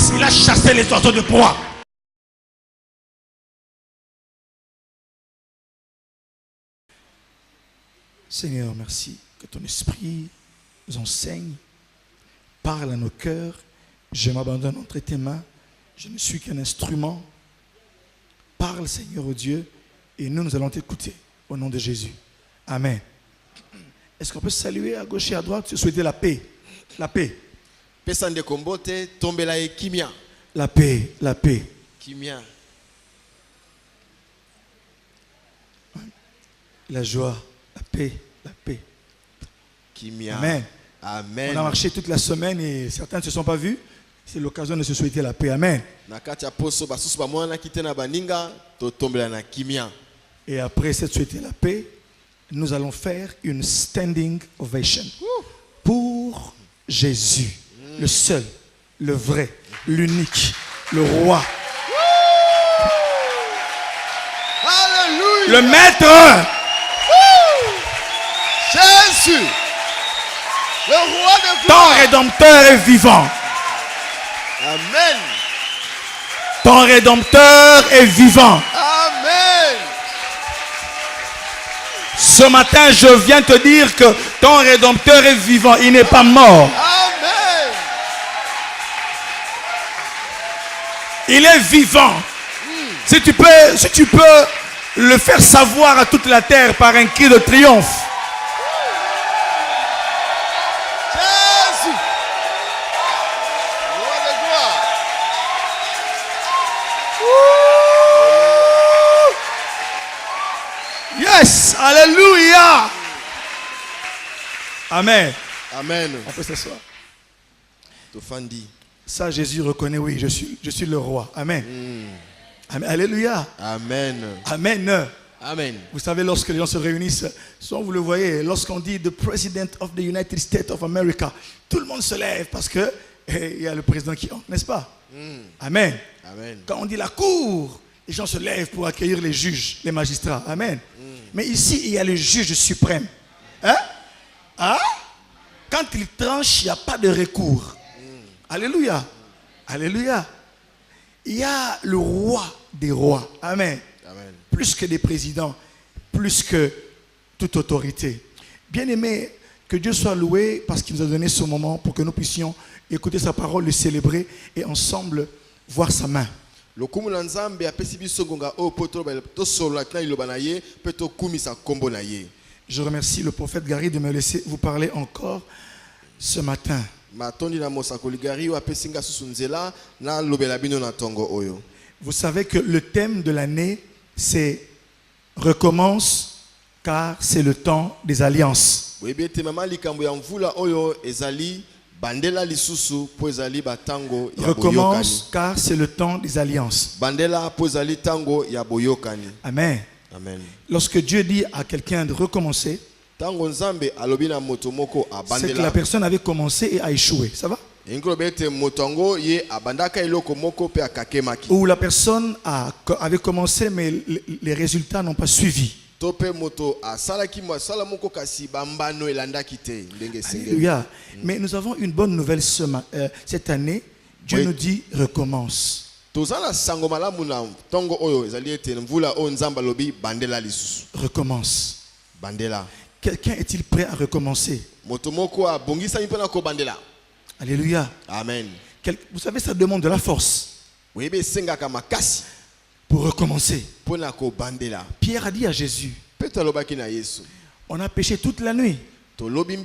fils, il a chassé les oiseaux de proie. Seigneur, merci que ton esprit nous enseigne, parle à nos cœurs. Je m'abandonne entre tes mains. Je ne suis qu'un instrument. Parle, Seigneur, au Dieu, et nous allons t'écouter au nom de Jésus. Amen. Est-ce qu'on peut saluer à gauche et à droite, se souhaiter la paix? La paix. La paix, la paix. La joie, la paix, la paix. Amen. Amen. On a marché toute la semaine et certains ne se sont pas vus. C'est l'occasion de se souhaiter la paix. Amen. Et après cette souhaiter la paix, nous allons faire une standing ovation pour Jésus, le seul, le vrai, l'unique, le roi. Alléluia. Le maître. Jésus, le roi de Ton gloire. rédempteur est vivant. Amen. Ton rédempteur est vivant. Amen. Ce matin, je viens te dire que ton rédempteur est vivant. Il n'est pas mort. Amen. Il est vivant. Si tu peux le faire savoir à toute la terre par un cri de triomphe. Jésus, roi de gloire. Yes, alléluia. Amen. Amen. On peut s'asseoir. Tofandi. Ça, Jésus reconnaît, oui, je suis le roi. Amen. Amen. Alléluia. Amen. Amen. Amen. Vous savez, lorsque les gens se réunissent, souvent vous le voyez, lorsqu'on dit the President of the United States of America, tout le monde se lève parce que il y a le président qui entre, n'est-ce pas? Amen. Amen. Quand on dit la cour, les gens se lèvent pour accueillir les juges, les magistrats. Amen. Mais ici, il y a le juge suprême. Hein? Hein? Quand il tranche, il n'y a pas de recours. Alléluia. Alléluia. Il y a le roi des rois. Amen. Amen. Plus que des présidents, plus que toute autorité. Bien-aimé, que Dieu soit loué parce qu'il nous a donné ce moment pour que nous puissions écouter sa parole, le célébrer et ensemble voir sa main. Je remercie le prophète Gary de me laisser vous parler encore ce matin. Vous savez que le thème de l'année, c'est recommence car c'est le temps des alliances. Recommence car c'est le temps des alliances. Amen. Amen. Lorsque Dieu dit à quelqu'un de recommencer, c'est que la personne avait commencé et a échoué. Ça va? Ou la personne avait commencé mais les résultats n'ont pas suivi. Alléluia. Mais nous avons une bonne nouvelle cette année. Dieu nous dit recommence. Recommence. Quelqu'un est-il prêt à recommencer? Alléluia. Amen. Vous savez, ça demande de la force pour recommencer. Pierre a dit à Jésus, on a péché toute la nuit. Mais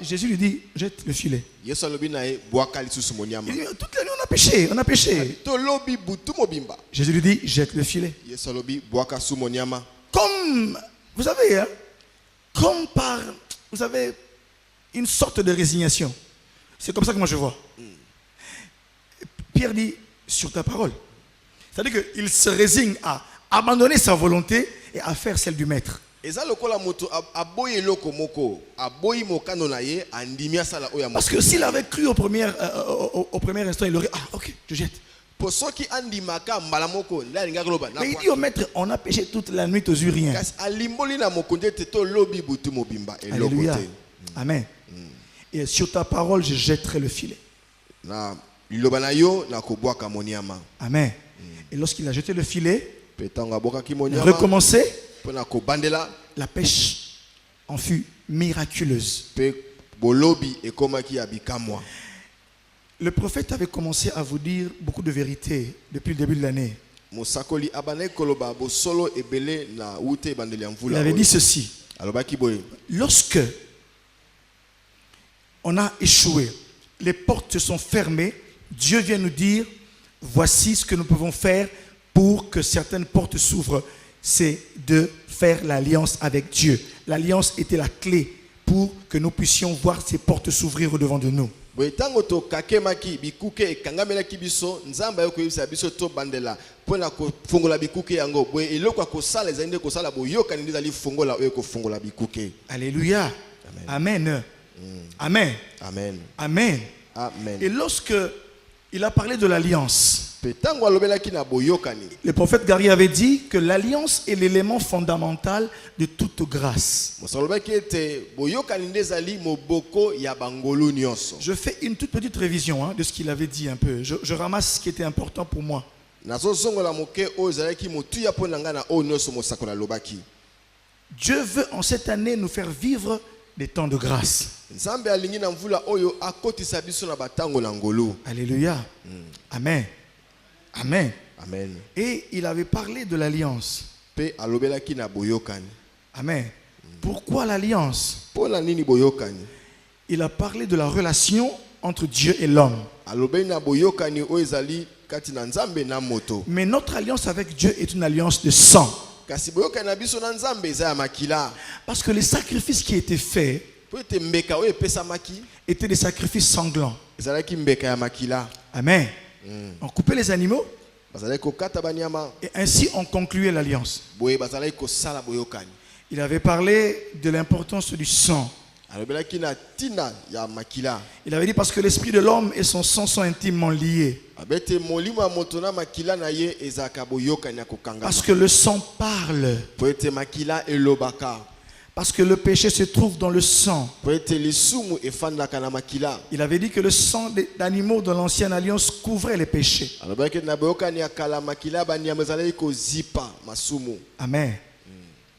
Jésus lui dit, jette le filet. Il dit, toute la nuit on a péché, on a péché. Jésus lui dit, jette le filet. Comme, vous savez, hein, comme par, vous avez une sorte de résignation. C'est comme ça que moi je vois. Pierre dit, sur ta parole. C'est-à-dire qu'il se résigne à abandonner sa volonté et à faire celle du maître. Parce que s'il avait cru au premier instant, il aurait, ah ok, je jette. Mais il dit au maître, on a péché toute la nuit aux Uriens. Alléluia. Amen. Et sur ta parole, je jetterai le filet. liloba na yo na kobwaka moniama. Amen. Et lorsqu'il a jeté le filet, Pe tango abwakaki il a moniama. recommencé, Pona kobandela la pêche en fut miraculeuse. pe bolobi ekomaki ya bikamwa. Le prophète avait commencé à vous dire beaucoup de vérités depuis le début de l'année. Mosakoli abane koloba bo solo ebele na ute bandeli Il mvula. avait dit ceci: Alobaki boye. lorsque on a échoué, les portes sont fermées, Dieu vient nous dire, voici ce que nous pouvons faire pour que certaines portes s'ouvrent. C'est de faire l'alliance avec Dieu. L'alliance était la clé pour que nous puissions voir ces portes s'ouvrir au-devant de nous. Boye tango to kakemaki bikuke ekangamelaki biso nzamba yokoyebisa biso to bandela pona ko fongola bikuke yango boye eloko akosala ezande kosala boyokani ndizali fongola oyo ko fongola bikuke. Alléluia. Amen. Amen. Amen. Amen. Amen. Et lorsque il a parlé de l'alliance, Pe tango alobelaki na boyokani. le prophète Gary avait dit que l'alliance est l'élément fondamental de toute grâce. Mosalobaki ete boyokani ndezali moboko ya bangolu nyonso. Je fais une toute petite révision de ce qu'il avait dit un peu. Je ramasse ce qui était important pour moi. Nazo zongola moke oyo ezalaki motuya pona nga na oyo nyonso mosako na lobaki. Dieu veut en cette année nous faire vivre des temps de grâce. Nzambe alingi na mvula oyo akotisa biso na batango na ngolu. Alléluia. Amen. Amen. Amen. Et il avait parlé de l'alliance. Pe alobelaki na boyokani. Amen. Pourquoi l'alliance? Pona nini boyokani? Il a parlé de la relation entre Dieu et l'homme. Alobeli na boyokani oyo ezali kati na Nzambe na moto. Mais notre alliance avec Dieu est une alliance de sang. Kasi boyokani na biso na Nzambe eza ya makila. Parce que les sacrifices qui étaient faits Po ete mbeka oyo epesamaki étaient des sacrifices sanglants. ezalaki mbeka ya makila. Amen. On coupait les animaux Bazalaki kokata banyama et ainsi on concluait l'alliance. boye bazalaki kosala boyokani. Il avait parlé de l'importance du sang. Alobelaki na tina ya makila. Il avait dit parce que l'esprit de l'homme et son sang sont intimement liés. Abete molimo ya moto na makila na ye ezaka boyokani ya kokangama. Parce que le sang parle. Po ete makila elobaka. Parce que le péché se trouve dans le sang. Po ete lisumu efandaka na makila. Il avait dit que le sang d'animaux de l'ancienne alliance couvrait les péchés. Alobelaki na boyokani ya kala makila banyama ezalaki kozipa masumu. Amen.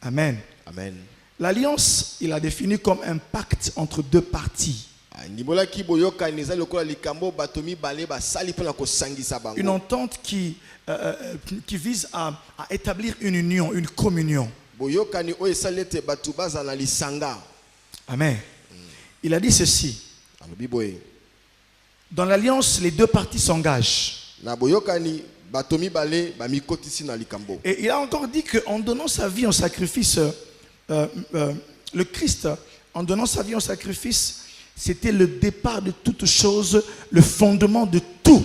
Amen. Amen. L'alliance, il a défini comme un pacte entre deux parties. Nibolaki boyokani ezali lokola likambo bato mibale basali mpona kosangisa bango. Une entente qui vise à établir une union, une communion. Boyokani oyo esali ete bato bazala na lisanga. Amen. Il a dit ceci. Alobi boye. Dans l'alliance, les deux parties s'engagent. Na boyokani bato mibale bamikotisi na likambo. Et il a encore dit qu'en donnant sa vie en sacrifice, le Christ, en donnant sa vie en sacrifice, c'était le départ de toute chose, le fondement de tout.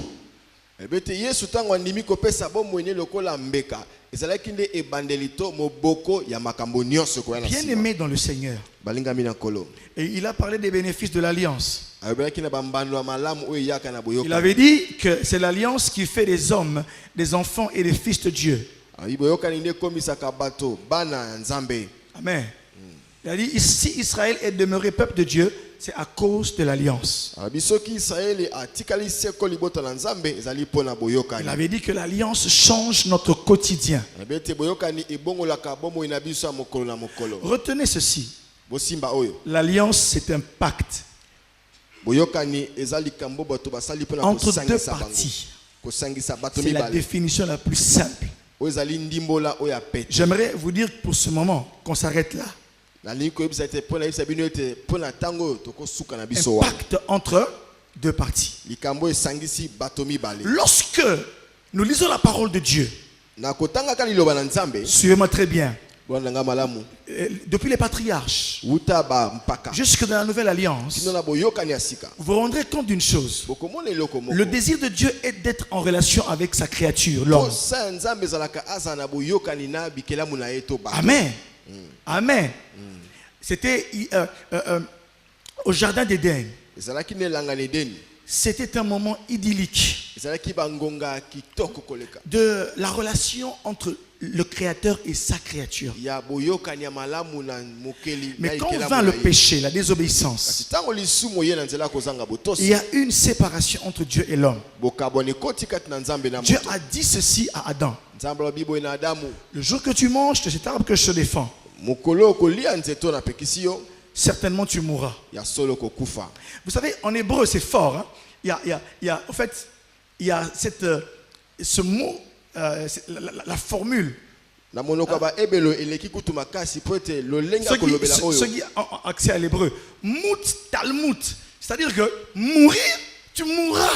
Ebete Yesu tango andimi kopesa bomwene lokola mbeka. Ezalaki nde ebandelito moboko ya makambo nyonso ko yana Bien sima. aimé dans le Seigneur. Balingami na kolo. Et il a parlé des bénéfices de l'alliance. Ayobelaki na bambando ya malamu oyo yaka na Il boyokani. avait dit que c'est l'alliance qui fait des hommes, des enfants et des fils de Dieu. Ayi boyokani nde komisaka bato bana ya Nzambe. Amen. Il a dit, si Israël est demeuré peuple de Dieu, c'est à cause de l'alliance. Abisoki Israeli atikali seko libota na Nzambe ezali pona boyokani. Il avait dit que l'alliance change notre quotidien. Ebete boyokani ebongolaka bomo ina biso ya mokolo na mokolo. Retenez ceci. Bosimba oyo. L'alliance, c'est un pacte Boyokani ezali kambo bato basali pona entre deux kosangisa bango. parties. Kosangisa bato C'est la mibale. définition la plus simple. Oyo ezali ndimbola oyo ya pete. J'aimerais vous dire pour ce moment qu'on s'arrête là. Nalingi koyebisa ete pona yebisa bino ete pona tango tokosuka na biso Un wa. pacte entre deux parties. Likambo esangisi bato mibale. Lorsque nous lisons la parole de Dieu, Na kotangaka liloba na Nzambe, suivez-moi très bien, bwana malamu. depuis les patriarches Uta ba mpaka. jusque dans la nouvelle alliance, Kino na boyokani ya sika. vous vous rendrez compte d'une chose. Bokomona eloko moko. Le désir de Dieu est d'être en relation avec sa créature, l'homme. Sa Nzambe ezalaka aza na boyokani na bikelamu na ye to ba. Amen. Amen. C'était au jardin d'Éden. Ezalaki ne langana Edeni. C'était un moment idyllique Ezalaki bangonga kitoko koleka. de la relation entre le Créateur et sa créature. ya boyokani ya malamu na mokeli. Mais quand vint le péché, la désobéissance, Tango lisumu ye na nzela kozanga botosi. il y a une séparation entre Dieu et l'homme. Bokabone koti kati na Nzambe na Dieu moto. a dit ceci à Adam. Nzambe la Bible na Adamu. Le jour que tu manges de cet arbre que je te défends, Mokolo kolia nzeto na pekisi yo. certainement tu mourras. Ya solo kokufa. Vous savez, en hébreu, c'est fort. Hein? En fait, il y a ce mot, la formule. Na monoko ba ebelo eleki kutu makasi pote lo lenga kolobela oyo. Ceux qui ont accès à l'hébreu, mout talmut, c'est-à-dire que mourir, tu mourras.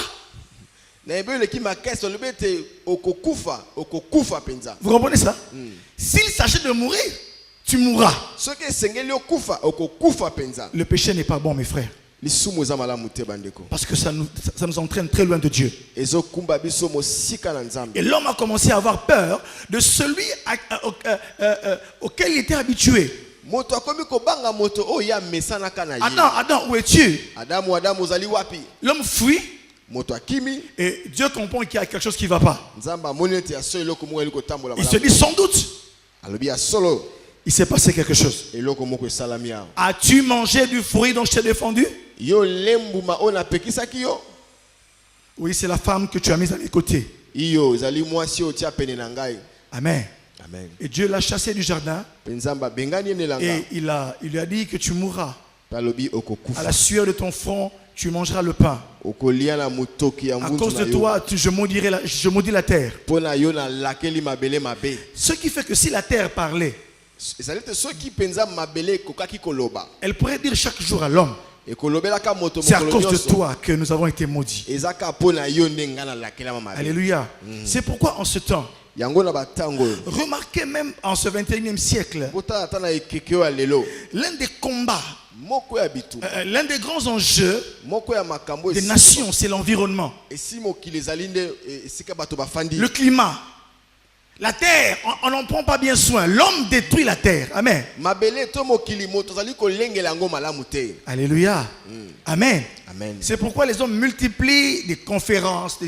Na ebelo eleki makasi lobete okokufa penza. Vous comprenez ça? S'il s'agit de mourir, tu mourras. Ce que sengeli okufa okokufa penza. Le péché n'est pas bon, mes frères. Lisumu za malamu te bandeko. Parce que ça nous entraîne très loin de Dieu. Ezo kumba biso mosika na Nzambe. Et l'homme a commencé à avoir peur de celui auquel il était habitué. Moto akomi kobanga moto o ya mesana kana ye. Adam, où es-tu? Adamu ozali wapi? L'homme fuit Moto akimi. et Dieu comprend qu'il y a quelque chose qui ne va pas. Nzambe amoni te ya solo eloko moko eliko tambola Il se malamu. dit sans doute, Alobi ya solo il s'est passé quelque chose. eloko moko esalami ya. As-tu mangé du fruit dont je t'ai défendu? Yo lembuma ona pekisaki yo. Oui, c'est la femme que tu as mise à mes côtés. Iyo ezali mwasi otia pene na ngai. Amen. Amen. Et Dieu l'a chassé du jardin Nzambe bengani ne langa. et il lui a dit que tu mourras. Alobi À okokufa. la sueur de ton front, tu mangeras le pain. Okolia na mutoki ya À ngunzu cause na de yo. toi, je maudis la terre. Pona yo na lakeli mabele mabe. Ce qui fait que si la terre parlait, Ezali te soki penza mabele kokaki koloba. elle pourrait dire chaque jour à l'homme, Ekolobelaka moto c'est à mokolo cause de nyonso. toi que nous avons été maudits. Ezaka pona yo ndenga na lakela mabe. Alléluia. C'est pourquoi en ce temps, Yango na batango. remarquez même en ce 21e siècle, Bota ata na ekekeo ya lelo. l'un des combats, Moko ya bitu. l'un des grands enjeux Moko ya makambo des nations, c'est l'environnement, esi mokili ezali nde esika bato bafandi. le climat. La terre, on n'en prend pas bien soin. L'homme détruit la terre. Amen. Mabele to mokili moto zali kolengela yango malamu te. Alléluia. Amen. Amen. C'est pourquoi les hommes multiplient des conférences,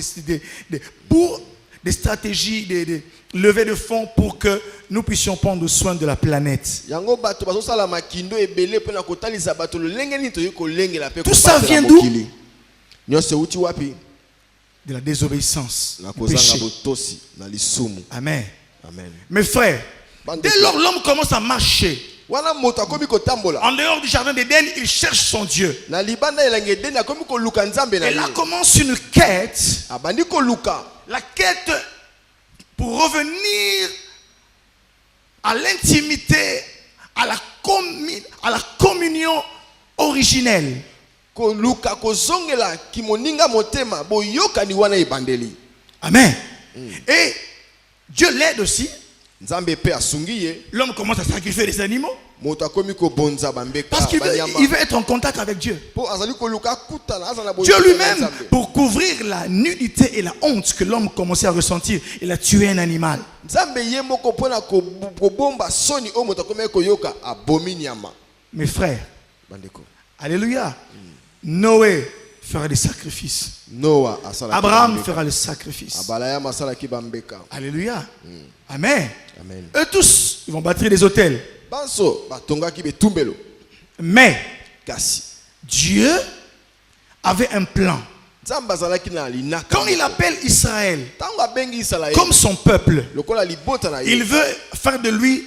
pour des stratégies, des levées de fonds pour que nous puissions prendre soin de la planète. Yango bato bazosala makindo ebele pona kotalisa bato lolenge nini toyi kolengela pe. Tout ça vient d'où? Nyose uti wapi? De la désobéissance, Na du kozanga péché. botosi na lisumu. Amen. Amen. Mes frères, dès lors l'homme commence à marcher Wana moto akomi kotambola. en dehors du jardin d'Éden, il cherche son Dieu. Na libanda elenge deni akomi koluka Nzambe na Et là ye. commence une quête, Abandi koluka. la quête pour revenir à l'intimité, à la communion originelle. Koluka kozongela kimoninga motema boyokani wana ebandeli. Amen. Et Dieu l'aide aussi. Nzambe pe asungi ye. L'homme commence à sacrifier des animaux Moto akomi kobonza bambeka parce qu'il banyama. veut être en contact avec Dieu. Po azali koluka kutana azana boyo. Dieu lui-même, pour couvrir la nudité et la honte que l'homme commençait à ressentir, il a tué un animal. Nzambe ye moko pona kobomba soni o moto akomi koyoka abomi nyama. Mes frères, Bandeko. alléluia. Noé fera des sacrifices. Noah asala. Abraham fera le sacrifice. Abalaya masala ki bambeka. Alléluia. Amen. Amen. Eux tous, ils vont bâtir des hôtels. Banso batonga ki betumbelo. Mais Kasi. Dieu avait un plan. Nzambe azalaki na linaka. Quand il appelle Israël Tango abengi Israël. comme son peuple, Lokola libota na ye. il veut faire de lui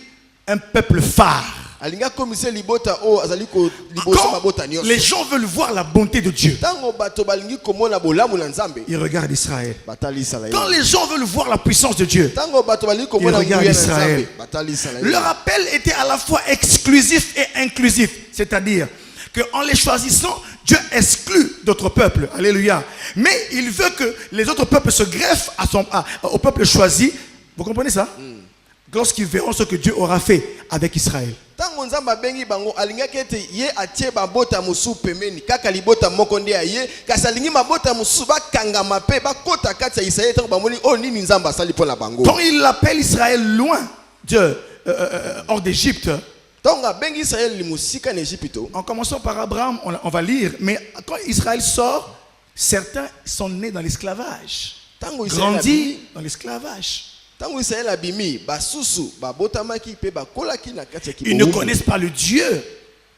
un peuple phare. Alinga komise libota o azali ko liboso Quand mabota nyonso. les gens veulent voir la bonté de Dieu, Tango bato balingi komona bolamu na Nzambe. ils regardent Israël. Batali Israël. Quand les gens veulent voir la puissance de Dieu, Tango bato balingi komona Ils regardent nguya na Israël. Nzambe. Batali Israël. leur appel était à la fois exclusif et inclusif. C'est-à-dire qu'en les choisissant, Dieu exclut d'autres peuples. Alléluia. Mais il veut que les autres peuples se greffent au peuple choisi. Vous comprenez ça? Lorsqu'ils verront ce que Dieu aura fait avec Israël. Tango Nzambe abengi bango alinga kete ye atie babota musu pemeni kaka libota moko nde ye kasi alingi mabota musu bakangama pe bakota kati ya Israël tango bamoni o nini Nzambe asali pona bango. Quand il appelle Israël loin hors d'Égypte, Tango abengi Israël limusika na Égypte. en commençant par Abraham, on va lire, mais quand Israël sort, certains sont nés dans l'esclavage, Tango Israël grandis dans l'esclavage. Tango Israël abimi basusu babotamaki pe bakolaki na kati ya Ils ne kiboumbu. connaissent pas le Dieu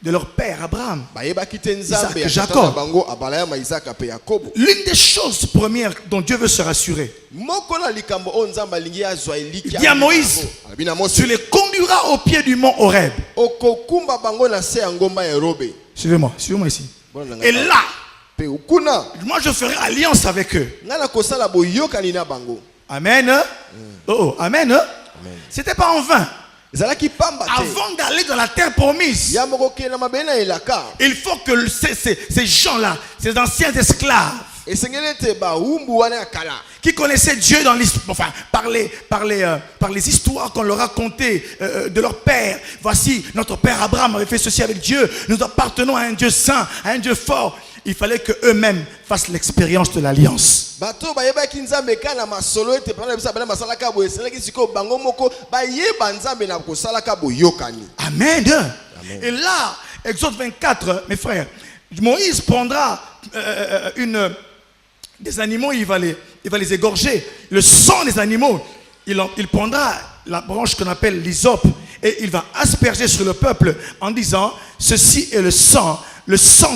de leur père Abraham. Bayebaki te Isaac, Nzambe ya Jacob. tata na bango abalaya ma Isaac pe Yakobo. L'une des choses premières dont Dieu veut se rassurer, Moko na likambo o Nzambe alingi azwa eliki. il dit à Moïse, Abina Mose. tu les conduiras au pied du mont Horeb. Okokumba bango na se ya ngomba ya Robe. Suivez-moi ici. Bona na Et nga. là, Pe ukuna moi je ferai alliance avec eux. ngana kosala boyokani na bango. Amen. Oh, amen. C'était pas en vain. Ezalaki pamba te. Avant d'aller dans la terre promise, Ya moko ke na mabena elaka. il faut que ces gens-là, ces anciens esclaves, Esengele te ba umbu wana ya kala. qui connaissaient Dieu dans l'histoire, enfin, par les histoires qu'on leur racontait de leur père. Voici, notre père Abraham avait fait ceci avec Dieu. Nous appartenons à un Dieu saint, à un Dieu fort. Il fallait qu'eux-mêmes fassent l'expérience de l'alliance. Bato bayebaki Nzambe kana masolo ete pana bisa bana masalaka bo eselaki siko bango moko bayeba Nzambe na kosalaka boyokani. Amen. Et là, Exode 24, mes frères, Moïse prendra des animaux, il va les égorger. Le sang des animaux, il prendra la branche qu'on appelle l'hysope et il va asperger sur le peuple en disant, ceci est le sang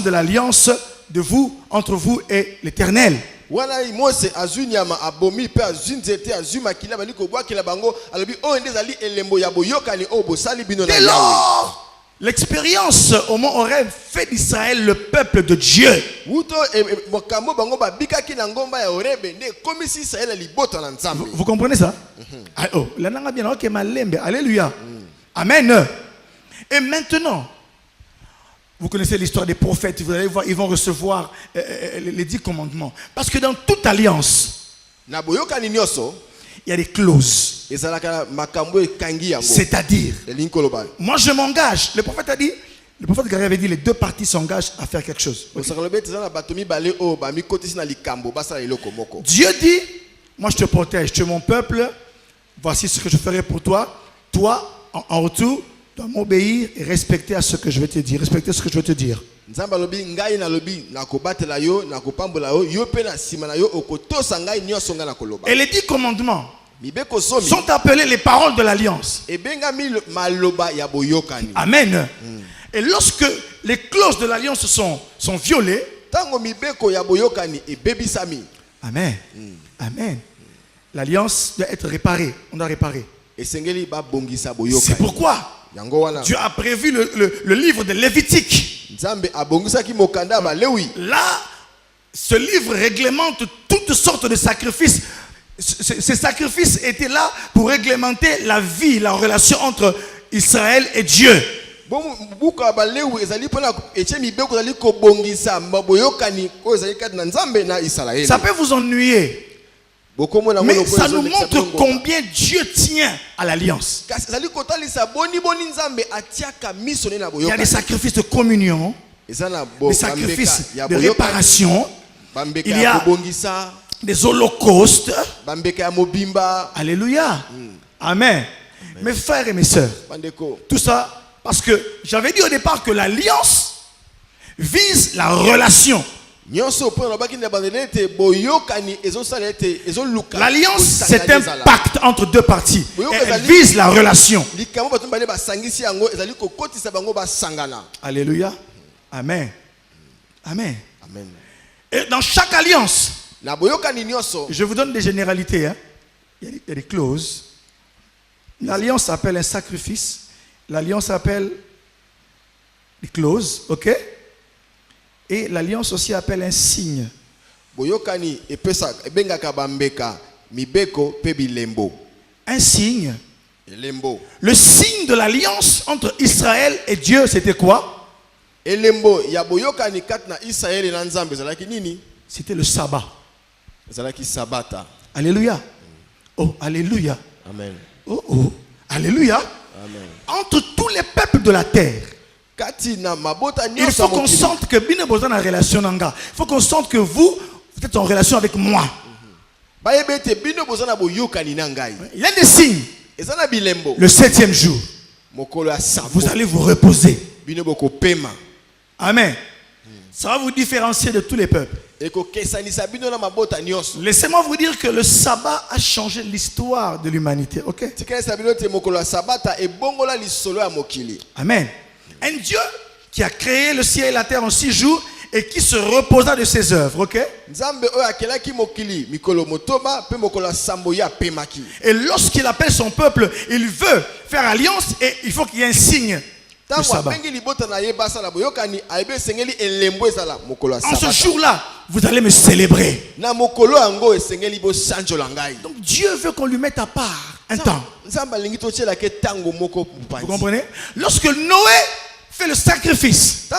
de l'alliance de vous, entre vous et l'Éternel. Wana Mose azunyama abomi pe azunzete azuma kila bani ko bwa kila bango alobi o ndezali elembo ya boyokani o bosali bino na Dès lors, l'expérience au mont Horeb fait d'Israël le peuple de Dieu. Wuto mokambo bango ba bikaki na ngomba ya Horebe nde komisi Israël libota na Nzambe. Vous comprenez ça? Ah, oh, la nanga bien, ok, malembe, alléluia. Amen. Et maintenant, vous connaissez l'histoire des prophètes, vous allez voir, ils vont recevoir les 10 commandements. Parce que dans toute alliance, Na boyokani nyoso il y a des clauses. ezalaka makambo ekangi yango. C'est-à-dire, Elinkoloba. moi je m'engage. Le prophète Gary avait dit, les deux parties s'engagent à faire quelque chose. Osakolobe tezana batomi bale o ba mikotisi na likambo basala eloko moko. Dieu dit, moi je te protège, tu es mon peuple, voici ce que je ferai pour toi. Toi, en retour, tu dois m'obéir et respecter à ce que je vais te dire. Respecter ce que je vais te dire. Nzamba lobi ngai na lobi na kobatela yo na kopambola yo pe na sima na yo okotosa ngai nyonso nga na koloba. Et les 10 commandements Mibeko somi sont appelés les paroles de l'alliance. ebengami maloba ya boyokani. Amen. Et lorsque les clauses de l'alliance sont violées, Tango mibeko ya boyokani ebebisami. Amen. Amen. L'alliance doit être réparée. On doit réparer. Esengeli ba bongisa C'est boyokani. pourquoi Yango wana. Dieu a prévu le livre de Lévitique. Nzambe abongisaki mokanda ba Lewi. Là, ce livre réglemente toutes sortes de sacrifices. Ces sacrifices étaient là pour réglementer la vie, la relation entre Israël et Dieu. Bon buka ba Lewi ezali pona eche mibeko ezali ko bongisa boyokani ko ezali kat na Nzambe na Israël. Ça peut vous ennuyer, mais ça nous montre combien Dieu tient à l'alliance. Il y a des sacrifices de communion, des sacrifices de réparation, il y a des holocaustes. Alléluia. Amen. Mes frères et mes sœurs, tout ça parce que j'avais dit au départ que l'alliance vise la relation. L'alliance, c'est un pacte entre deux parties. Elle vise la relation. Alléluia. Amen. Amen. Et dans chaque alliance, je vous donne des généralités. Hein. Il y a des clauses. L'alliance s'appelle un sacrifice. L'alliance s'appelle des clauses. Ok? Et l'alliance aussi appelle un signe. Un signe. Le signe de l'alliance entre Israël et Dieu, c'était quoi? C'était le sabbat. Alléluia. Oh, alléluia. Amen. Oh, oh, alléluia. Amen. Entre tous les peuples de la terre, il faut qu'on sente que il faut qu'on sente que vous êtes en relation avec moi. Il y a des signes. Le 7e jour, vous allez vous reposer. Amen. Ça va vous différencier de tous les peuples. Laissez-moi vous dire que le sabbat a changé l'histoire de l'humanité. Ok? Amen. Un Dieu qui a créé le ciel et la terre en 6 jours et qui se reposa de ses œuvres. Ok? Et lorsqu'il appelle son peuple, il veut faire alliance et il faut qu'il y ait un signe. En ce jour-là, vous allez me célébrer. Donc Dieu veut qu'on lui mette à part un temps. Vous comprenez? Lorsque Noé fait le sacrifice.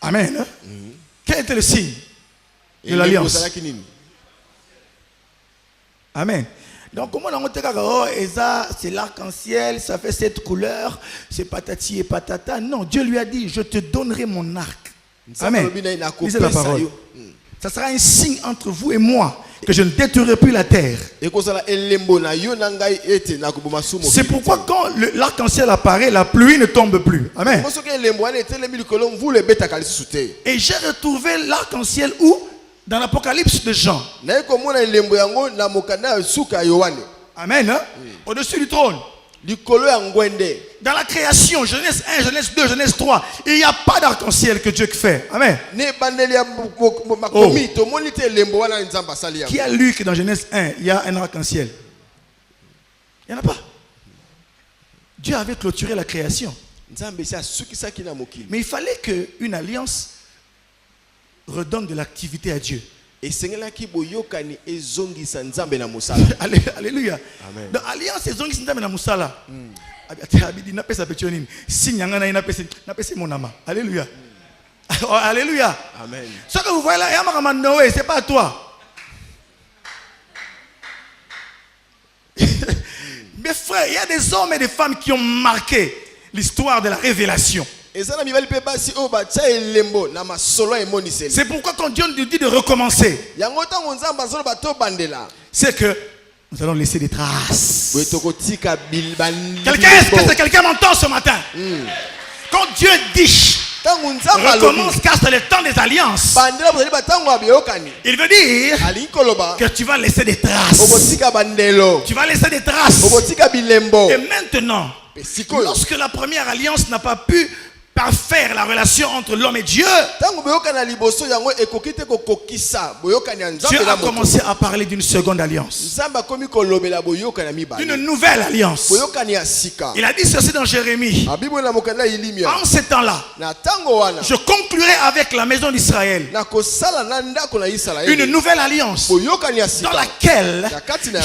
Amen. Quel était le signe de l'alliance? Amen. Donc, comment on dit c'est l'arc-en-ciel, ça fait 7 couleurs, c'est patati et patata. Non, Dieu lui a dit, je te donnerai mon arc. Amen. Lisez la parole. Ça sera un signe entre vous et moi, que je ne détruirai plus la terre. C'est pourquoi quand l'arc-en-ciel apparaît, la pluie ne tombe plus. Amen. Et j'ai retrouvé l'arc-en-ciel où? Dans l'Apocalypse de Jean. Amen. Hein? Au-dessus du trône. Dans la création, Genèse 1, Genèse 2, Genèse 3, il n'y a pas d'arc-en-ciel que Dieu fait. Amen. Oh. Qui a lu que dans Genèse 1, il y a un arc-en-ciel? Il n'y en a pas. Dieu avait clôturé la création. Mais il fallait qu'une alliance redonne de l'activité à Dieu. Alléluia. Donc alliance et zongi sinzambe na musala. Abidi na pesa petionini. Sinyanga na pesa monama. Alléluia. Alléluia. Amen. Ce que vous voyez là, Yamama Noé, c'est pas toi. Mes frères, il y a des hommes et des femmes qui ont marqué l'histoire de la révélation. C'est pourquoi quand Dieu nous dit de recommencer, c'est que nous allons laisser des traces. Quelqu'un m'entend ce matin? Quand Dieu dit recommence car c'est le temps des alliances, il veut dire que tu vas laisser des traces. Tu vas laisser des traces. Et maintenant, lorsque la première alliance n'a pas pu parfaire la relation entre l'homme et Dieu, Dieu a commencé à parler d'une seconde alliance, d'une nouvelle alliance. Il a dit ceci dans Jérémie: en ces temps-là, je conclurai avec la maison d'Israël une nouvelle alliance dans laquelle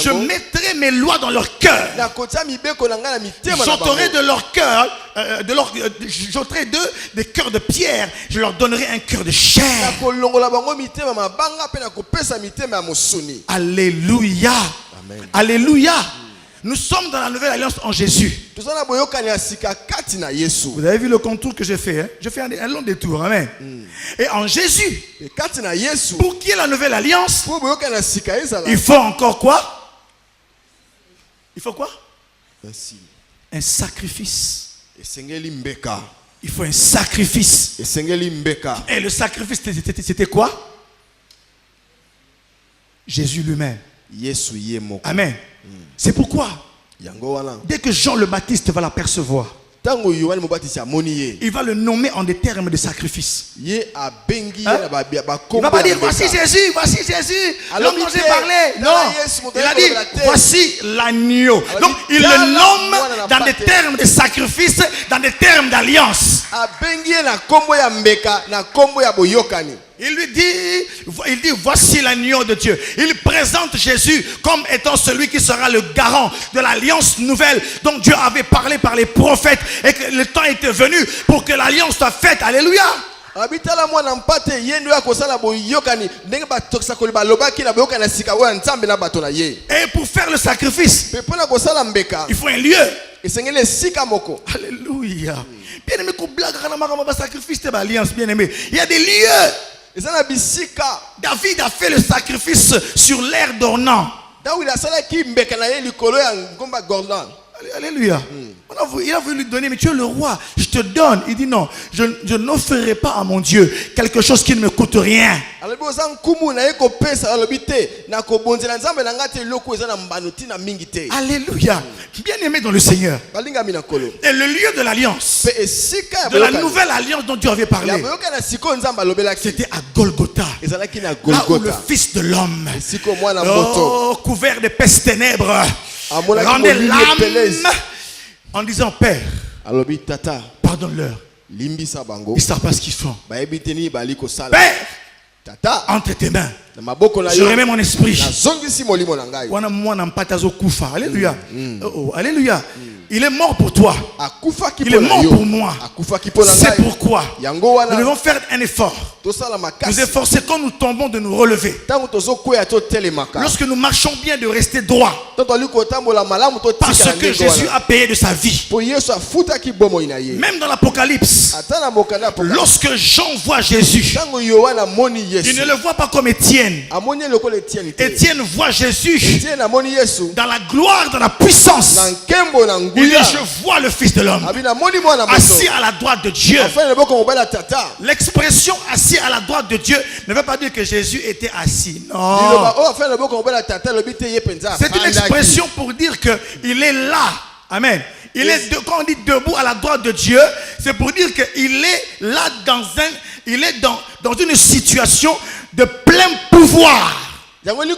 je mettrai mes lois dans leur cœur. J'ôterai de leur cœur, j'ôterai d'eux des cœurs de pierre, je leur donnerai un cœur de chair. Alléluia. Amen. Alléluia. Nous sommes dans la nouvelle alliance en Jésus. Vous avez vu le contour que j'ai fait, hein? Je fais un long détour. Amen. Et en Jésus, pour qu'il y ait la nouvelle alliance, il faut encore quoi? Il faut quoi? Un sacrifice. Il faut un sacrifice. Et le sacrifice, c'était quoi? Jésus lui-même. Amen. C'est pourquoi, dès que Jean le Baptiste va l'apercevoir, il va le nommer en des termes de sacrifice. Il ne va pas dire voici Jésus, l'homme dont j'ai parlé. Non, il a dit voici l'agneau. Donc il le nomme dans des termes de sacrifice, dans des termes d'alliance. Il dit voici l'agneau de Dieu. Il présente Jésus comme étant celui qui sera le garant de l'alliance nouvelle dont Dieu avait parlé par les prophètes et que le temps était venu pour que l'alliance soit faite. Alléluia. Et pour faire le sacrifice, il faut un lieu. Alléluia. Bien aimé, il y a des lieux. David a fait le sacrifice sur l'air d'Ornan. Alléluia. Il a voulu lui donner, mais tu es le roi, je te donne. Il dit non, je n'offrirai pas à mon Dieu quelque chose qui ne me coûte rien. Alléluia. Bien aimé dans le Seigneur. Et le lieu de l'alliance, de la nouvelle alliance dont Dieu avait parlé, c'était à Golgotha, là où le Fils de l'homme, couvert de peste ténèbres, rendait l'âme en disant Père, pardonne-leur. Ils ne savent pas ce qu'ils font. Père, entre tes mains, je remets mon esprit. Alléluia. Alléluia. Il est mort pour toi. Il est mort pour moi. C'est pourquoi nous devons faire un effort. Nous efforcer quand nous tombons de nous relever. Lorsque nous marchons bien, de rester droit. Parce que Jésus a payé de sa vie. Même dans l'Apocalypse, lorsque Jean voit Jésus, il ne le voit pas comme Étienne. Étienne voit Jésus dans la gloire, dans la puissance. Il dit, je vois le Fils de l'homme assis à la droite de Dieu. L'expression assis à la droite de Dieu ne veut pas dire que Jésus était assis. Non. C'est une expression pour dire qu'il est là. Amen. Quand on dit debout à la droite de Dieu, c'est pour dire qu'il est là dans une situation de plein pouvoir. Et même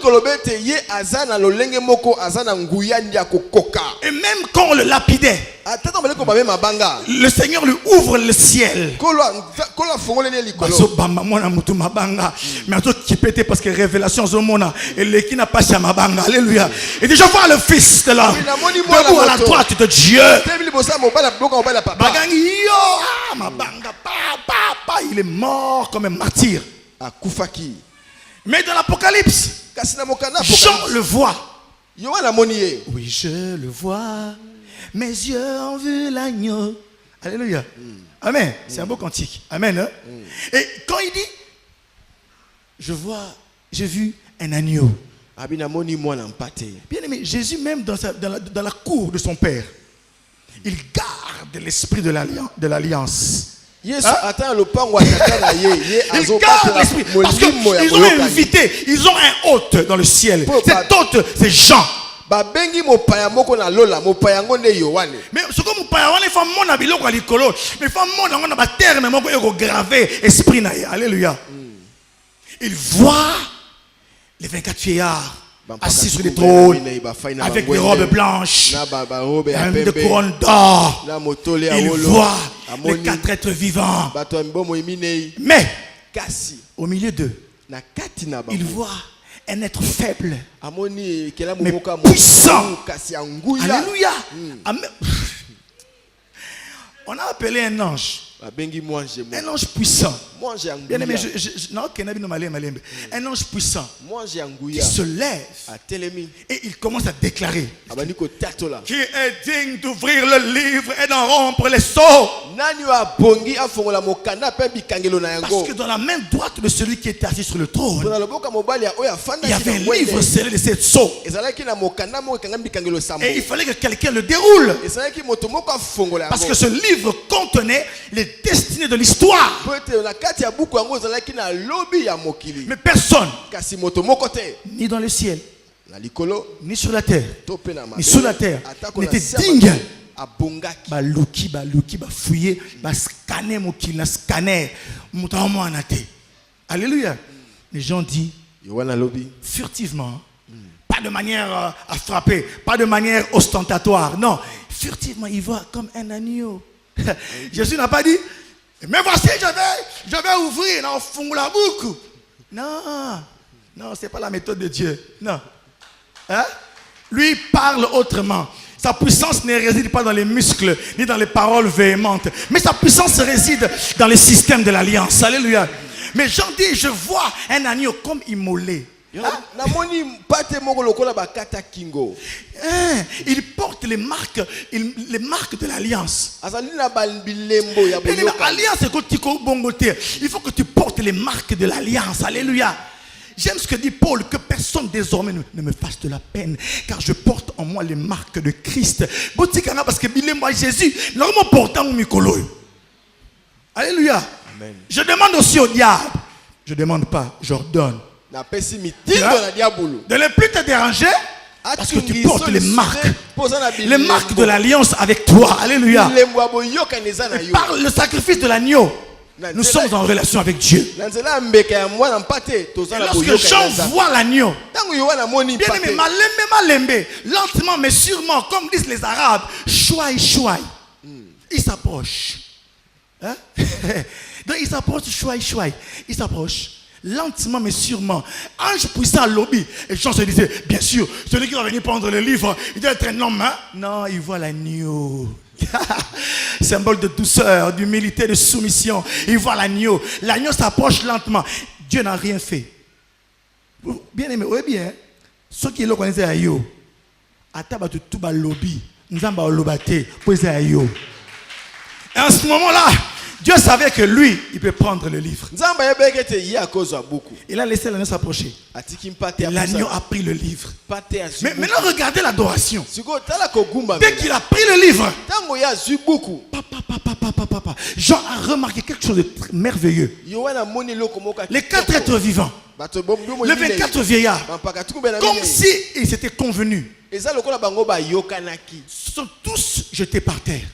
quand on le lapidait, le Seigneur lui ouvre le ciel. Parce que révélation alléluia. Et déjà voir le Fils de l'homme debout à la droite de Dieu. Il est mort comme un martyr. Mais dans l'Apocalypse, Jean le voit. Oui, je le vois. Mes yeux ont vu l'agneau. Alléluia. Amen. C'est un beau cantique. Amen. Hein? Et quand il dit, j'ai vu un agneau. Bien aimé, Jésus même dans la cour de son Père, il garde l'esprit de l'alliance. Il garde l'esprit parce qu'ils ont invité, ils ont un hôte dans le ciel. Cet hôte, c'est Jean. Mais ce que mopaya wana fa mona biloko ya likolo, mais fa mona ngona ba terme moko eko gravé esprit na ye. Alléluia. Il voit les 24 vieillards assis sur les trônes avec des robes blanches, des couronnes d'or. Il voit les 4 êtres vivants. Mais au milieu d'eux, il voit un être faible, mais puissant. Alléluia. On a appelé un ange. Un ange puissant. Bien aimé, un ange puissant qui se lève et il commence à déclarer qui est digne d'ouvrir le livre et d'en rompre les sceaux. Parce que dans la main droite de celui qui était assis sur le trône, il y avait un livre scellé de 7 sceaux. Et il fallait que quelqu'un le déroule. Parce que ce livre contenait les destinées de l'histoire. Mais personne, ni dans le ciel, ni sur la terre, ni sous la terre, n'était digne. Baluki, fouiller, scanner mon kill, scanner, alléluia. Les gens disent furtivement, pas de manière à frapper, pas de manière ostentatoire, non, furtivement, il voit comme un agneau. Jésus n'a pas dit, mais voici, je vais ouvrir dans fond la boucle. Non, c'est pas la méthode de Dieu. Non. Hein? Lui parle autrement. Sa puissance ne réside pas dans les muscles, ni dans les paroles véhémentes. Mais sa puissance réside dans le système de l'alliance. Alléluia. Mais Jean dit, je vois un agneau comme immolé. Il porte les marques de l'alliance. L'alliance, il faut que tu portes les marques de l'alliance. Alléluia. J'aime ce que dit Paul, que personne désormais ne me fasse de la peine, car je porte en moi les marques de Christ. Parce que moi Jésus, normalement portant mon micolo. Alléluia. Amen. Je demande aussi au diable. Je ne demande pas, j'ordonne. De ne plus te déranger. Parce que tu portes les marques de l'alliance avec toi. Alléluia. Par le sacrifice de l'agneau, nous sommes en relation avec Dieu. Et lorsque Jean voit l'agneau, bien aimé, malembe, lentement mais sûrement, comme disent les Arabes, chouaï, chouaï. Il s'approche. Hein? Donc il s'approche, chouaï, chouaï. Il s'approche. Lentement mais sûrement, ange puissant à lobby. Et Jean se disait, bien sûr, celui qui va venir prendre le livre, il doit être un homme. Hein? Non, il voit l'agneau. Symbole de douceur, d'humilité, de soumission. Il voit l'agneau. L'agneau s'approche lentement. Dieu n'a rien fait. Bien aimé, oui bien. Ceux qui le connaissent à yo, à table de tout lobby, nous avons lobaté pour à yo. Et en ce moment-là, Dieu savait que lui, il peut prendre le livre. Il a laissé l'agneau s'approcher. Et l'agneau a pris le livre. Mais maintenant, regardez l'adoration. Dès qu'il a pris le livre, papa, Jean a remarqué quelque chose de merveilleux. Les 4 êtres vivants, les 24 vieillards, comme s'ils s'étaient convenus, sont tous jetés par terre.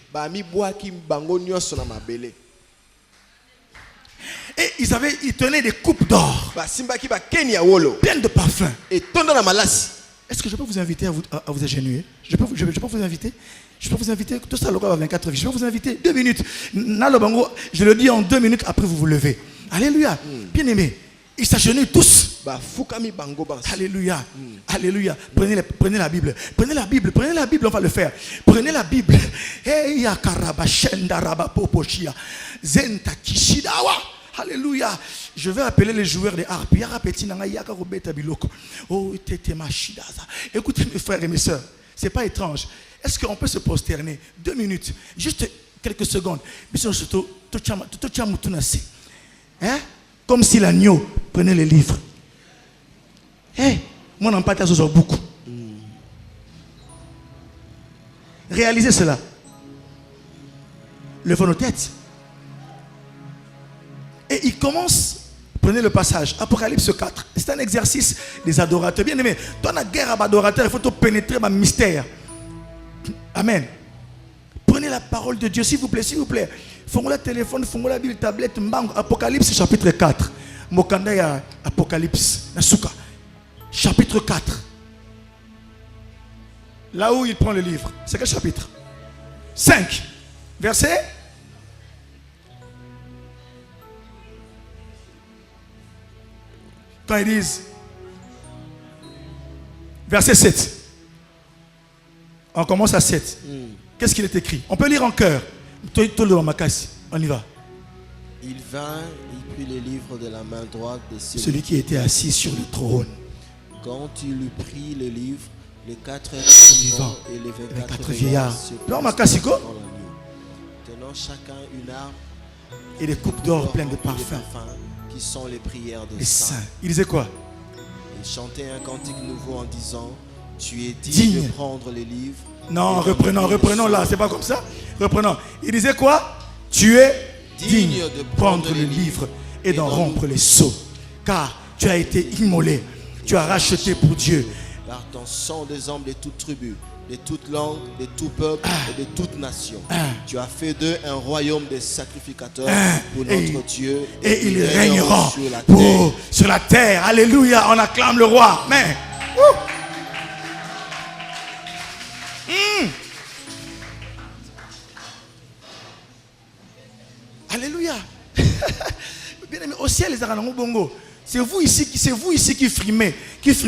Et ils tenaient des coupes d'or pleines de parfums. Est-ce que je peux vous inviter à vous agenouiller? Je peux vous inviter? Je peux vous inviter? Tout ça, le 24 vies. Je peux vous inviter 2 minutes. Je le dis en 2 minutes, après vous vous levez. Alléluia. Bien aimé. Ils s'agenouillent tous. Alléluia. Alléluia. Prenez la Bible. Prenez la Bible, on va le faire. Prenez la Bible. Alléluia. Je vais appeler les joueurs de harpe. Écoutez mes frères et mes soeurs, c'est pas étrange. Est-ce qu'on peut se prosterner 2 minutes, juste quelques secondes? Hein? Comme si l'agneau prenait les livres. Moi, n'en parle pas beaucoup. Réalisez cela. Levons nos têtes. Et il commence, prenez le passage, Apocalypse 4. C'est un exercice des adorateurs. Bien aimé, dans la guerre à adorateurs, il faut pénétrer dans le mystère. Amen. Prenez la parole de Dieu, s'il vous plaît. Fongez le téléphone, fongez la Bible, tablette, Apocalypse chapitre 4. Mokanda ya Apocalypse, Nasuka. Chapitre 4. Là où il prend le livre. C'est quel chapitre? 5. Verset. Quand ils disent. Verset 7. On commence à 7. Qu'est-ce qu'il est écrit? On peut lire en chœur. On y va. Il vint, il prit les livres de la main droite de celui qui était assis sur le trône. Quand il eut pris les livres, les 4 êtres vivants et les 24 vieillards tenant chacun une arme et des coupes d'or pleines de parfums qui sont les prières des saints. Il disait quoi? Il chantait un cantique nouveau en disant: tu es digne de prendre les livres. Non, reprenons là, c'est pas comme ça. Reprenons. Il disait quoi? Tu es digne de prendre les livres et d'en rompre les sceaux, car tu as été immolé, tu as racheté pour Dieu par ton sang des hommes de toutes tribus, de toutes langues, de tout peuple et de toute nation. Tu as fait d'eux un royaume de sacrificateurs pour notre Dieu, et ils régneront sur la terre. Alléluia, on acclame le roi. Mais alléluia. Bien aimé, au ciel, les Aranangos Bongo. C'est vous ici qui frimez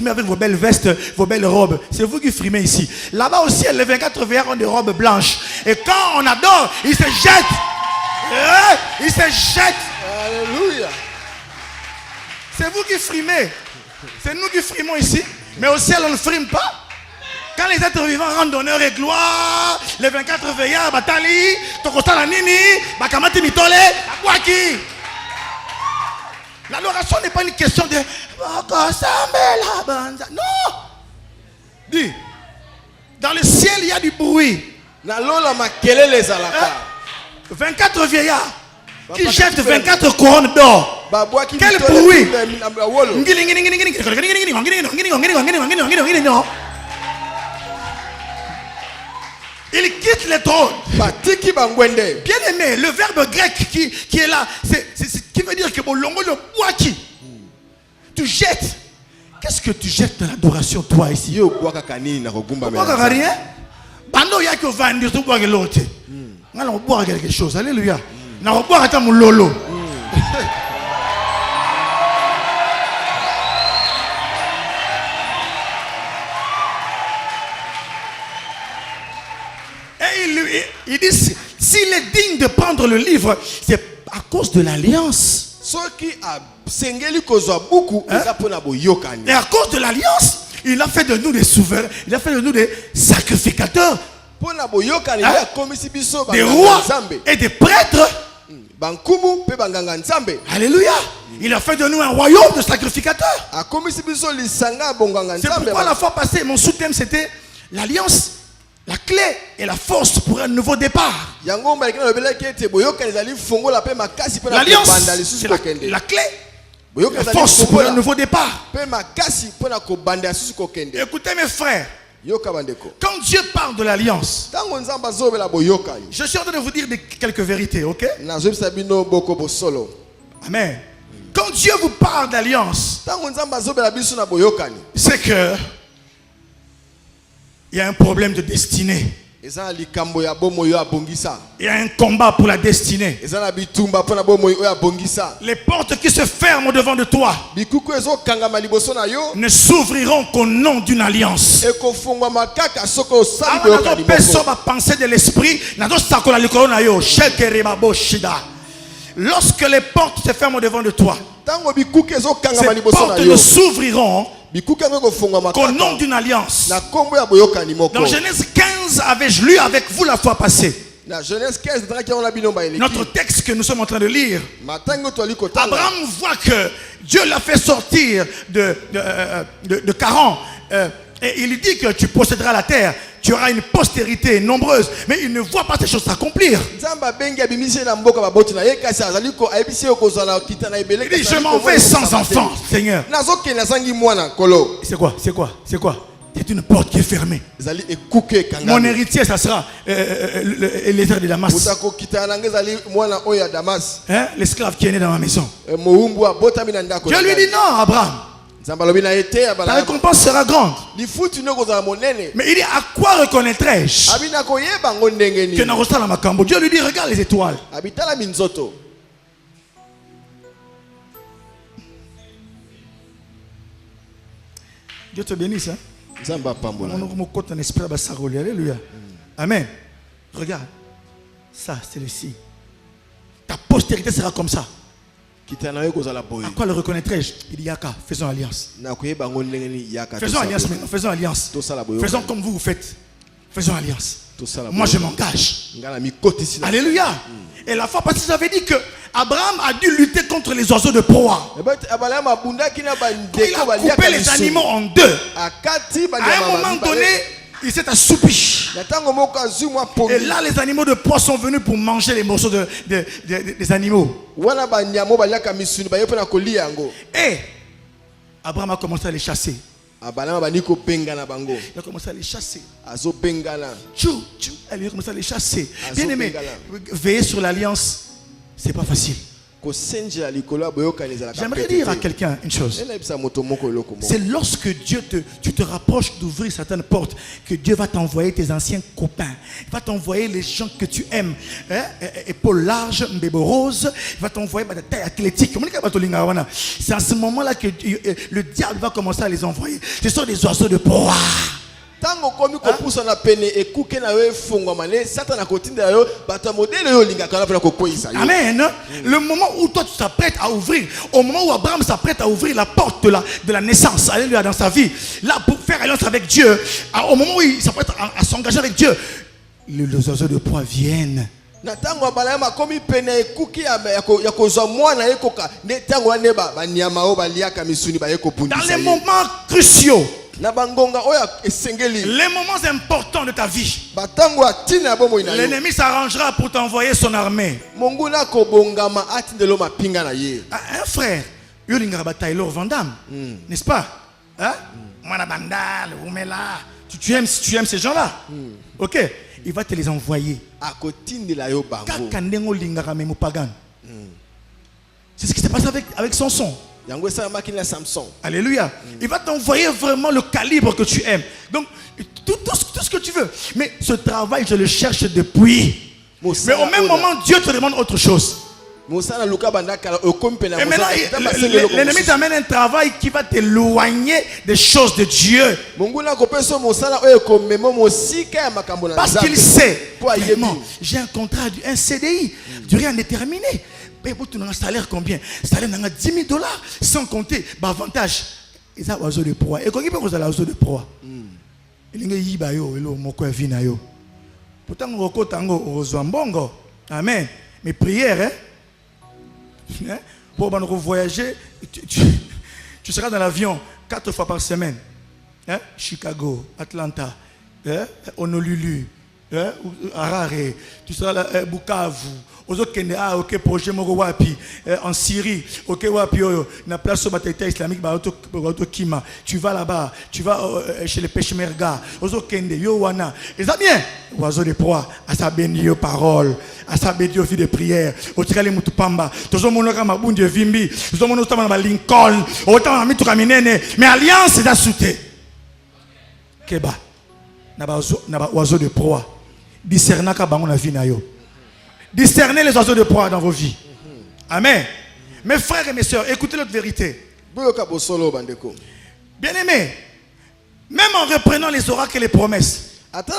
avec vos belles vestes, vos belles robes. C'est vous qui frimez ici. Là-bas au ciel, les 24 vieillards ont des robes blanches. Et quand on adore, ils se jettent. Ils se jettent. Alléluia. C'est vous qui frimez. C'est nous qui frimons ici. Mais au ciel, on ne frime pas. Quand les êtres vivants rendent honneur et gloire, les 24 veillards, Batali, Tokosta la Nini, Bakamati Mitole, Akwaki. L'adoration n'est pas une question de non. Dis, dans le ciel il y a du bruit. 24 vieillards qui jettent 24 couronnes d'or. Quel bruit! Il quitte le trône. Bien aimé, le verbe grec qui est là, qui veut dire que tu jettes. Qu'est-ce que tu jettes dans l'adoration, toi ici? Rien. Bando ya que vendre tout boire l'autre. On va boire quelque chose. Alléluia. On va boire à mon lolo. Et il dit s'il est digne de prendre le livre, c'est à cause de l'alliance. Et à cause de l'alliance, il a fait de nous des souverains, il a fait de nous des sacrificateurs, des rois et des prêtres. Alléluia. Il a fait de nous un royaume de sacrificateurs. C'est pourquoi la fois passée, mon sous-thème c'était l'alliance, la clé et la force pour un nouveau départ. L'alliance, c'est la clé. La force pour un nouveau départ. Écoutez mes frères, quand Dieu parle de l'alliance, je suis en train de vous dire quelques vérités, ok? Amen. Quand Dieu vous parle d'alliance, c'est que il y a un problème de destinée. Il y a un combat pour la destinée. Les portes qui se ferment au-devant de toi ne s'ouvriront qu'au nom d'une alliance. Penser de l'esprit. Lorsque les portes se ferment au-devant de toi, ces portes ne s'ouvriront qu'au nom d'une alliance. Dans Genèse 15, avais-je lu avec vous la fois passée? Notre texte que nous sommes en train de lire, Abraham voit que Dieu l'a fait sortir de Charan. Et il lui dit que tu posséderas la terre, tu auras une postérité nombreuse. Mais il ne voit pas ces choses s'accomplir. Il dit, je m'en vais sans enfant, Seigneur. C'est quoi? C'est une porte qui est fermée. Mon héritier, ça sera Eliezer de Damas. Hein? L'esclave qui est né dans ma maison. Dieu lui dit non, Abraham. Ta récompense sera grande. Mais il dit, à quoi reconnaîtrai-je que Narosala la Makambo? Dieu lui dit, regarde les étoiles. Dieu te bénisse. Hein? Alléluia. Amen. Regarde. Ça, c'est le signe. Ta postérité sera comme ça. À quoi le reconnaîtrai-je? Il dit Yaka, faisons alliance. Faisons alliance maintenant, faisons alliance. Faisons comme vous faites. Faisons alliance. Moi je m'engage. Alléluia. Et la fois passée, j'avais dit que Abraham a dû lutter contre les oiseaux de proie. Il a coupé les animaux en deux. À un moment donné, il s'est assoupi. Et là, les animaux de proie sont venus pour manger les morceaux des animaux. Et Abraham a commencé à les chasser. Il a commencé à les chasser. Elle a commencé à les chasser. Bien aimé, veiller sur l'alliance, c'est pas facile. J'aimerais dire à quelqu'un une chose. C'est lorsque tu te rapproches d'ouvrir certaines portes que Dieu va t'envoyer tes anciens copains. Il va t'envoyer les gens que tu aimes. Épaules larges, mbébo rose. Il va t'envoyer ta taille athlétique. C'est à ce moment-là que le diable va commencer à les envoyer. Ce sont des oiseaux de proie. Amen. Le moment où toi tu t'apprêtes à ouvrir, au moment où Abraham s'apprête à ouvrir la porte de la naissance, alléluia, dans sa vie, là pour faire alliance avec Dieu, au moment où il s'apprête à s'engager avec Dieu, les oiseaux de proie viennent. na tango balayama komi pene ekuki ya kozwa mwana ekoka ne tango aneba banyama o baliaka misuni ba ekopundisa. Dans les moments cruciaux, na bangonga oya esengeli, les moments importants de ta vie, batango atina ya bomo ina yo, l'ennemi s'arrangera pour t'envoyer son armée. monguna ko bongama atindelo mapinga na ye. Un frère, yolinga ba Taylor Van Damme, n'est-ce pas? Hein? Mwana bandal, umela. Tu aimes ces gens-là? Ok, il va te les envoyer. Akotindela yo bango. Kakandengo lingara memo pagan. C'est ce qui s'est passé avec Samson. Yango sa makina Samson. Alléluia. Il va t'envoyer vraiment le calibre que tu aimes. Donc, tout ce que tu veux. Mais ce travail, je le cherche depuis. Mais au même moment, Dieu te demande autre chose. Et maintenant, l'ennemi t'amène un travail qui va t'éloigner des choses de Dieu. Parce qu'il sait, vraiment, j'ai un contrat, un CDI, durée indéterminée. Mais pour tu as un salaire combien? Salaire n'a 10 000 $, sans compter avantage. Ils ont oiseau de proie. Et quand ils ont oiseau de proie, ils ont dit bayo, ils ont moko vina yo. Pourtant on recôte tango oiseau mbongo. Amen. Mais prière, hein? Pour voyager, tu seras dans l'avion 4 fois par semaine. Hein? Chicago, Atlanta, hein? Honolulu, hein? Harare, tu seras là, Bukavu. Ok, projet moko wapi en Syrie, ok wapi na place au bataille islamique Kima. Tu vas là-bas, tu vas chez les Peshmerga. Ozo kende yo wana. Et ça bien. Oiseau de proie, à sa béni parole, à sa béni vie de prière. Au tirale mutupamba. Tozo monoka mabundi vimbi. Tozo monoka ma Lincoln. Autant mi tukaminene. Mais alliance est assoutée. Keba. Na ba oiseau de proie. Discernaka bango na vie na yo. Discernez les oiseaux de proie dans vos vies. Amen. Mes frères et mes sœurs, écoutez notre vérité. Bien aimé, même en reprenant les oracles et les promesses, Dieu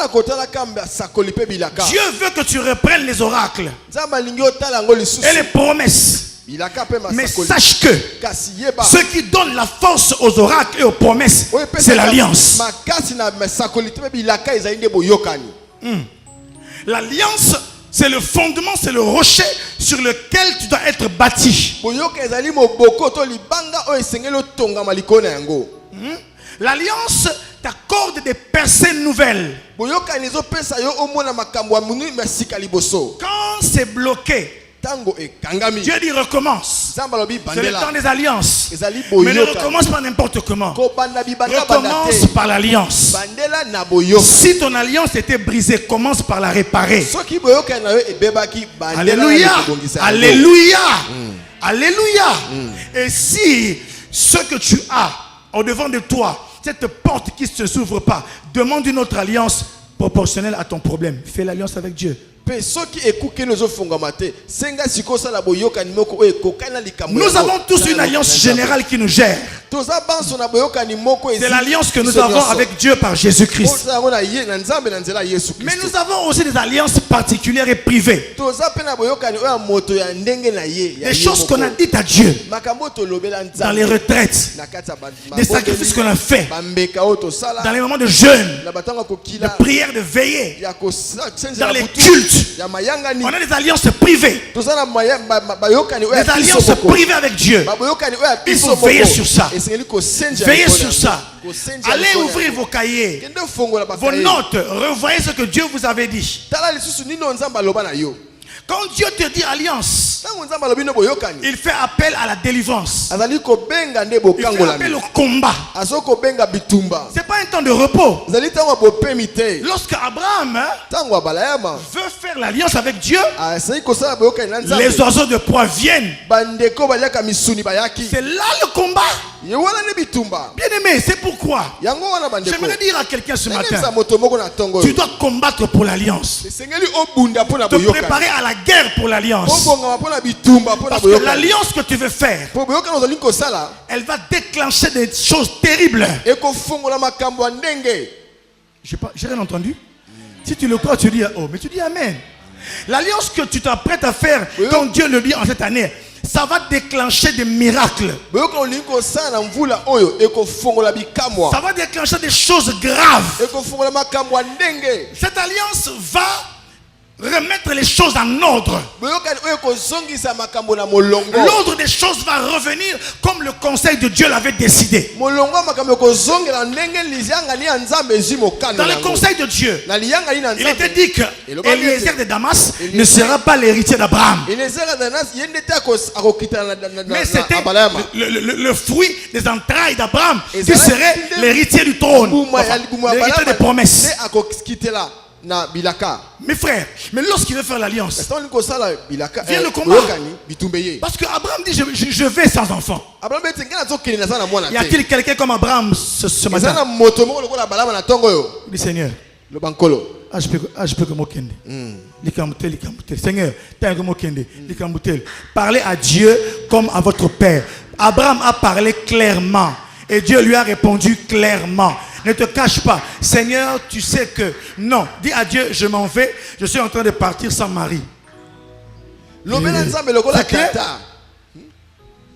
veut que tu reprennes les oracles et les promesses. Mais sache que ce qui donne la force aux oracles et aux promesses, c'est l'alliance. L'alliance, c'est le fondement, c'est le rocher sur lequel tu dois être bâti. L'alliance t'accorde des percées nouvelles. Quand c'est bloqué, Dieu dit recommence. C'est le temps des alliances. Mais ne recommence pas n'importe comment. Recommence par l'alliance. Si ton alliance était brisée, commence par la réparer. Alléluia. Alléluia. Alléluia. Et si ce que tu as au devant de toi, cette porte qui ne s'ouvre pas, demande une autre alliance proportionnelle à ton problème. Fais l'alliance avec Dieu. Nous avons tous une alliance générale qui nous gère. C'est l'alliance que nous avons avec Dieu par Jésus-Christ. Mais nous avons aussi des alliances particulières et privées. Des choses qu'on a dites à Dieu dans les retraites, des sacrifices qu'on a fait dans les moments de jeûne, de prière, de veillée, dans les cultes. On a des alliances privées. Des alliances privées avec Dieu. Il faut veiller sur ça. Veillez sur ça. Allez ouvrir vos cahiers, vos notes. Revoyez ce que Dieu vous avait dit. Quand Dieu te dit alliance, il fait appel à la délivrance. Il fait appel au combat. Ce n'est pas un temps de repos. Lorsque Abraham veut faire l'alliance avec Dieu, les oiseaux de proie viennent. C'est là le combat. Bien aimé, c'est pourquoi j'aimerais dire à quelqu'un ce matin, tu dois combattre pour l'alliance. Te préparer à la guerre pour l'alliance. Parce que l'alliance que tu veux faire, elle va déclencher des choses terribles. J'ai rien entendu. Si tu le crois, tu dis oh, mais tu dis amen. L'alliance que tu t'apprêtes à faire, quand Dieu le dit en cette année, ça va déclencher des miracles. Ça va déclencher des choses graves. Cette alliance va remettre les choses en ordre. L'ordre des choses va revenir comme le conseil de Dieu l'avait décidé. Dans le conseil de Dieu, il était dit que Eliezer de Damas ne sera pas l'héritier d'Abraham. Mais c'était le fruit des entrailles d'Abraham qui serait l'héritier du trône, l'héritier des promesses. Mes frères, mais lorsqu'il veut faire l'alliance, vient le combat. Parce qu'Abraham dit je vais sans enfant. Y a-t-il quelqu'un comme Abraham ce matin? Dis Seigneur, je peux que moi Seigneur, parlez à Dieu comme à votre père. Abraham a parlé clairement et Dieu lui a répondu clairement. Ne te cache pas. Seigneur, tu sais que... Non, dis à Dieu, je m'en vais. Je suis en train de partir sans mari.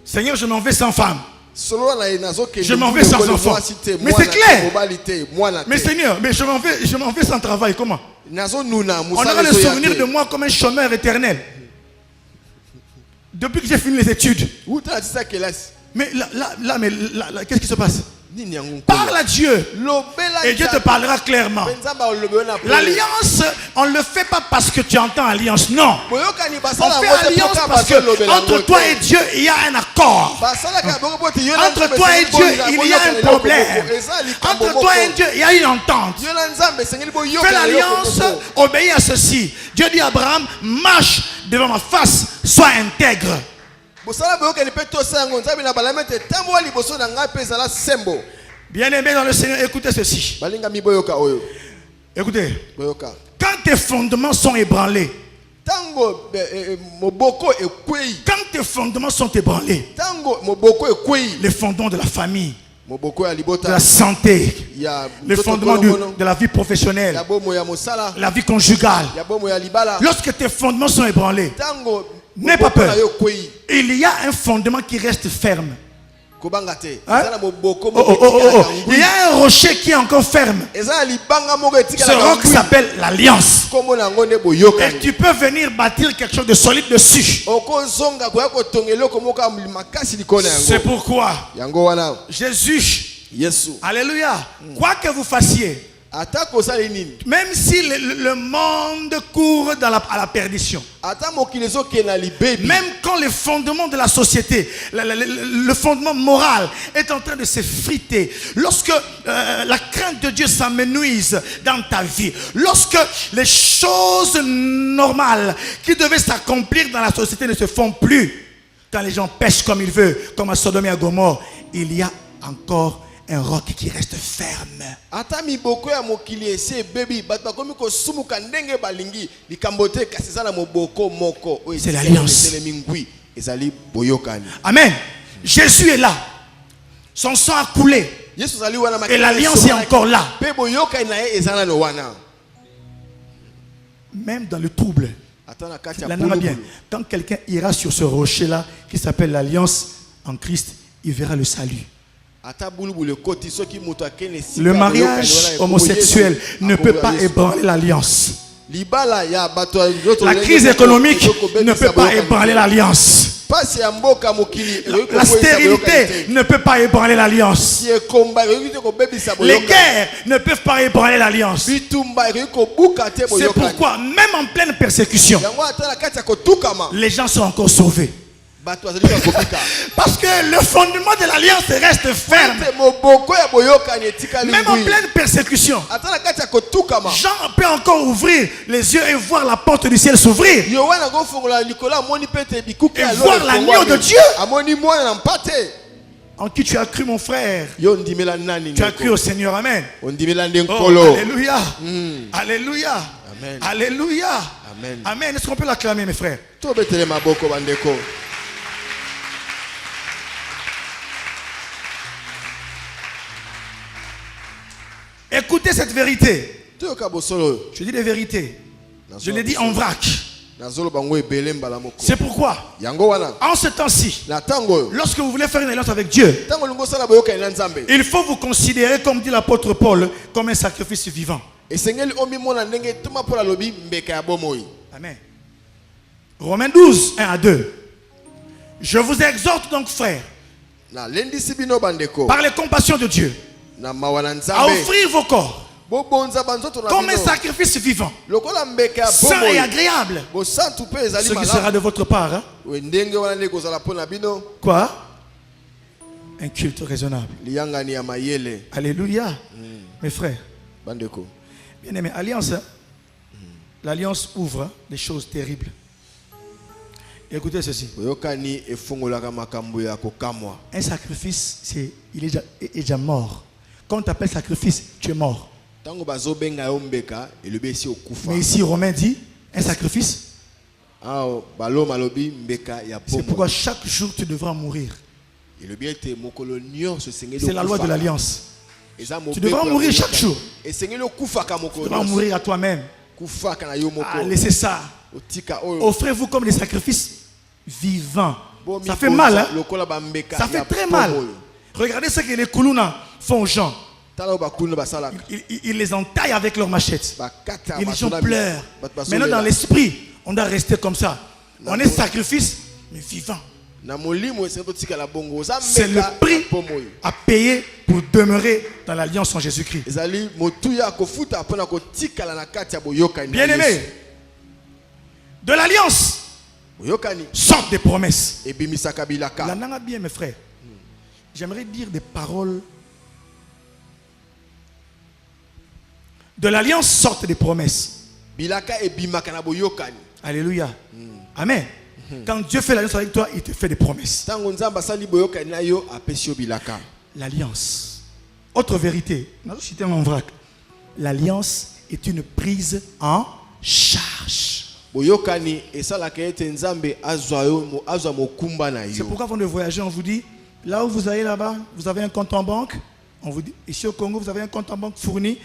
Seigneur, je m'en vais sans femme. Je m'en vais sans enfant. Mais c'est clair. Mais Seigneur, mais je m'en vais sans travail. Comment? On aura le souvenir de moi comme un chômeur éternel. Depuis que j'ai fini les études. Mais là, qu'est-ce qui se passe? Parle à Dieu et Dieu te parlera clairement. L'alliance, on ne le fait pas parce que tu entends alliance, non. On fait alliance parce que entre toi et Dieu il y a un accord. Entre toi et Dieu il y a un problème. Entre toi et Dieu il y a une entente. Fais l'alliance, obéis à ceci. Dieu dit à Abraham, marche devant ma face, sois intègre. Bien aimé dans le Seigneur, écoutez ceci. Écoutez, quand tes fondements sont ébranlés, quand tes fondements sont ébranlés, les fondements de la famille, de la santé, les fondements de la vie professionnelle, la vie conjugale, lorsque tes fondements sont ébranlés, n'aie pas peur. Il y a un fondement qui reste ferme. Hein? Il y a un rocher qui est encore ferme. Ce roc s'appelle l'alliance. Et tu peux venir bâtir quelque chose de solide dessus. C'est pourquoi Jésus, alléluia, quoi que vous fassiez, même si le monde court à la perdition, même quand le fondement de la société, le fondement moral est en train de s'effriter, lorsque la crainte de Dieu s'amenuise dans ta vie, lorsque les choses normales qui devaient s'accomplir dans la société ne se font plus, quand les gens pêchent comme ils veulent, comme à Sodome et à Gomorrhe, il y a encore un roc qui reste ferme. C'est l'alliance. Amen. Jésus est là. Son sang a coulé. Et l'alliance est encore là. Même dans le trouble. Bien. Quand quelqu'un ira sur ce rocher-là qui s'appelle l'alliance en Christ, il verra le salut. Le mariage homosexuel ne peut pas ébranler l'alliance. La crise économique ne peut pas ébranler l'alliance. La stérilité ne peut pas ébranler l'alliance. Les guerres ne peuvent pas ébranler l'alliance. C'est pourquoi, même en pleine persécution, les gens sont encore sauvés. Parce que le fondement de l'alliance reste ferme. Même en pleine persécution, Jean peut encore ouvrir les yeux et voir la porte du ciel s'ouvrir. Et voir l'agneau de Dieu. En qui tu as cru, mon frère? Tu as cru au Seigneur. Amen. Oh, alléluia. Alléluia. Amen. Alléluia. Amen. Amen. Est-ce qu'on peut l'acclamer, mes frères? Écoutez cette vérité. Je dis des vérités. Je les dis en vrac. C'est pourquoi, en ce temps-ci, lorsque vous voulez faire une alliance avec Dieu, il faut vous considérer, comme dit l'apôtre Paul, comme un sacrifice vivant. esengeli omimona ndenge tuma pour la lobby mbeka ya bomoi. Amen. Romains 12, 1 à 2. Je vous exhorte donc, frères, Na lendi sibino bandeko. par les compassions de Dieu, Na mawana à nzambe. offrir vos corps Bobonza banzoto na comme un bino. sacrifice vivant, Lokola mbeka ya saint et bomoi. agréable, Bo santu pe ezali ce qui malamu. sera de votre part. Hein? We ndenge wana ndeko zala pona bino. Quoi? Un culte raisonnable. Liyangani ya mayele. Alléluia. Mes frères, Bandeko. bien aimé, alliance, hein? L'alliance ouvre hein, des choses terribles. Écoutez ceci. Oyokani efungolaka makambo ya kokamwa. Un sacrifice, il est déjà mort. Quand on t'appelle sacrifice, tu es mort. Tango bazobenga yo mbeka elobi esi okufa. Mais ici, Romain dit, un sacrifice, Ah balo malobi mbeka ya c'est pomo. pourquoi chaque jour tu devras mourir. Elobi ete mokolo nyonso esengeli C'est la loi de okufa. l'alliance. Eza Tu mobeko devras ya mourir boyoka. chaque jour. Esengeli okufaka Tu mokolo devras nyonso. mourir à toi-même. Kufaka na yo moko. Ah, laissez ça. Otika oyo. Offrez-vous comme des sacrifices vivants. Bomi Ça fait koza mal, hein? lokola bambeka Ça ya fait très pomo mal. oyo. Regardez ce que les Koulouna font aux gens. Tala bakulu basalaka. Ils les entaillent avec leurs machettes. Bakata Et les gens basona pleurent. bato bazolela. Maintenant, dans l'esprit, on doit rester comme ça. On est sacrifice, mais vivant. Na molimo esengeli totika la bongo. Oza C'est le mbeka prix ya pomo oyo. à payer pour demeurer dans l'alliance en Jésus-Christ. Ezali motuya kofuta pona kotikala na kati ya boyokani. Bien-aimés, de l'alliance Boyokani sortent des promesses. ebimisaka bilaka. La nanga bien, mes frères. J'aimerais dire des paroles. De l'alliance sortent des promesses. Bilaka ebimaka na boyokani. Alléluia. Amen. Quand Dieu fait l'alliance avec toi, il te fait des promesses. Tango nzamba asali boyokani na yo apesi yo bilaka. L'alliance. Autre vérité. Je cite mon vrac. L'alliance est une prise en charge. Boyokani esalaka ete nzambe azwa mokumba na C'est yo. pourquoi avant de voyager, on vous dit, là où vous allez là-bas, vous avez un compte en banque. On vous dit, ici au Congo, vous avez un compte en banque fourni.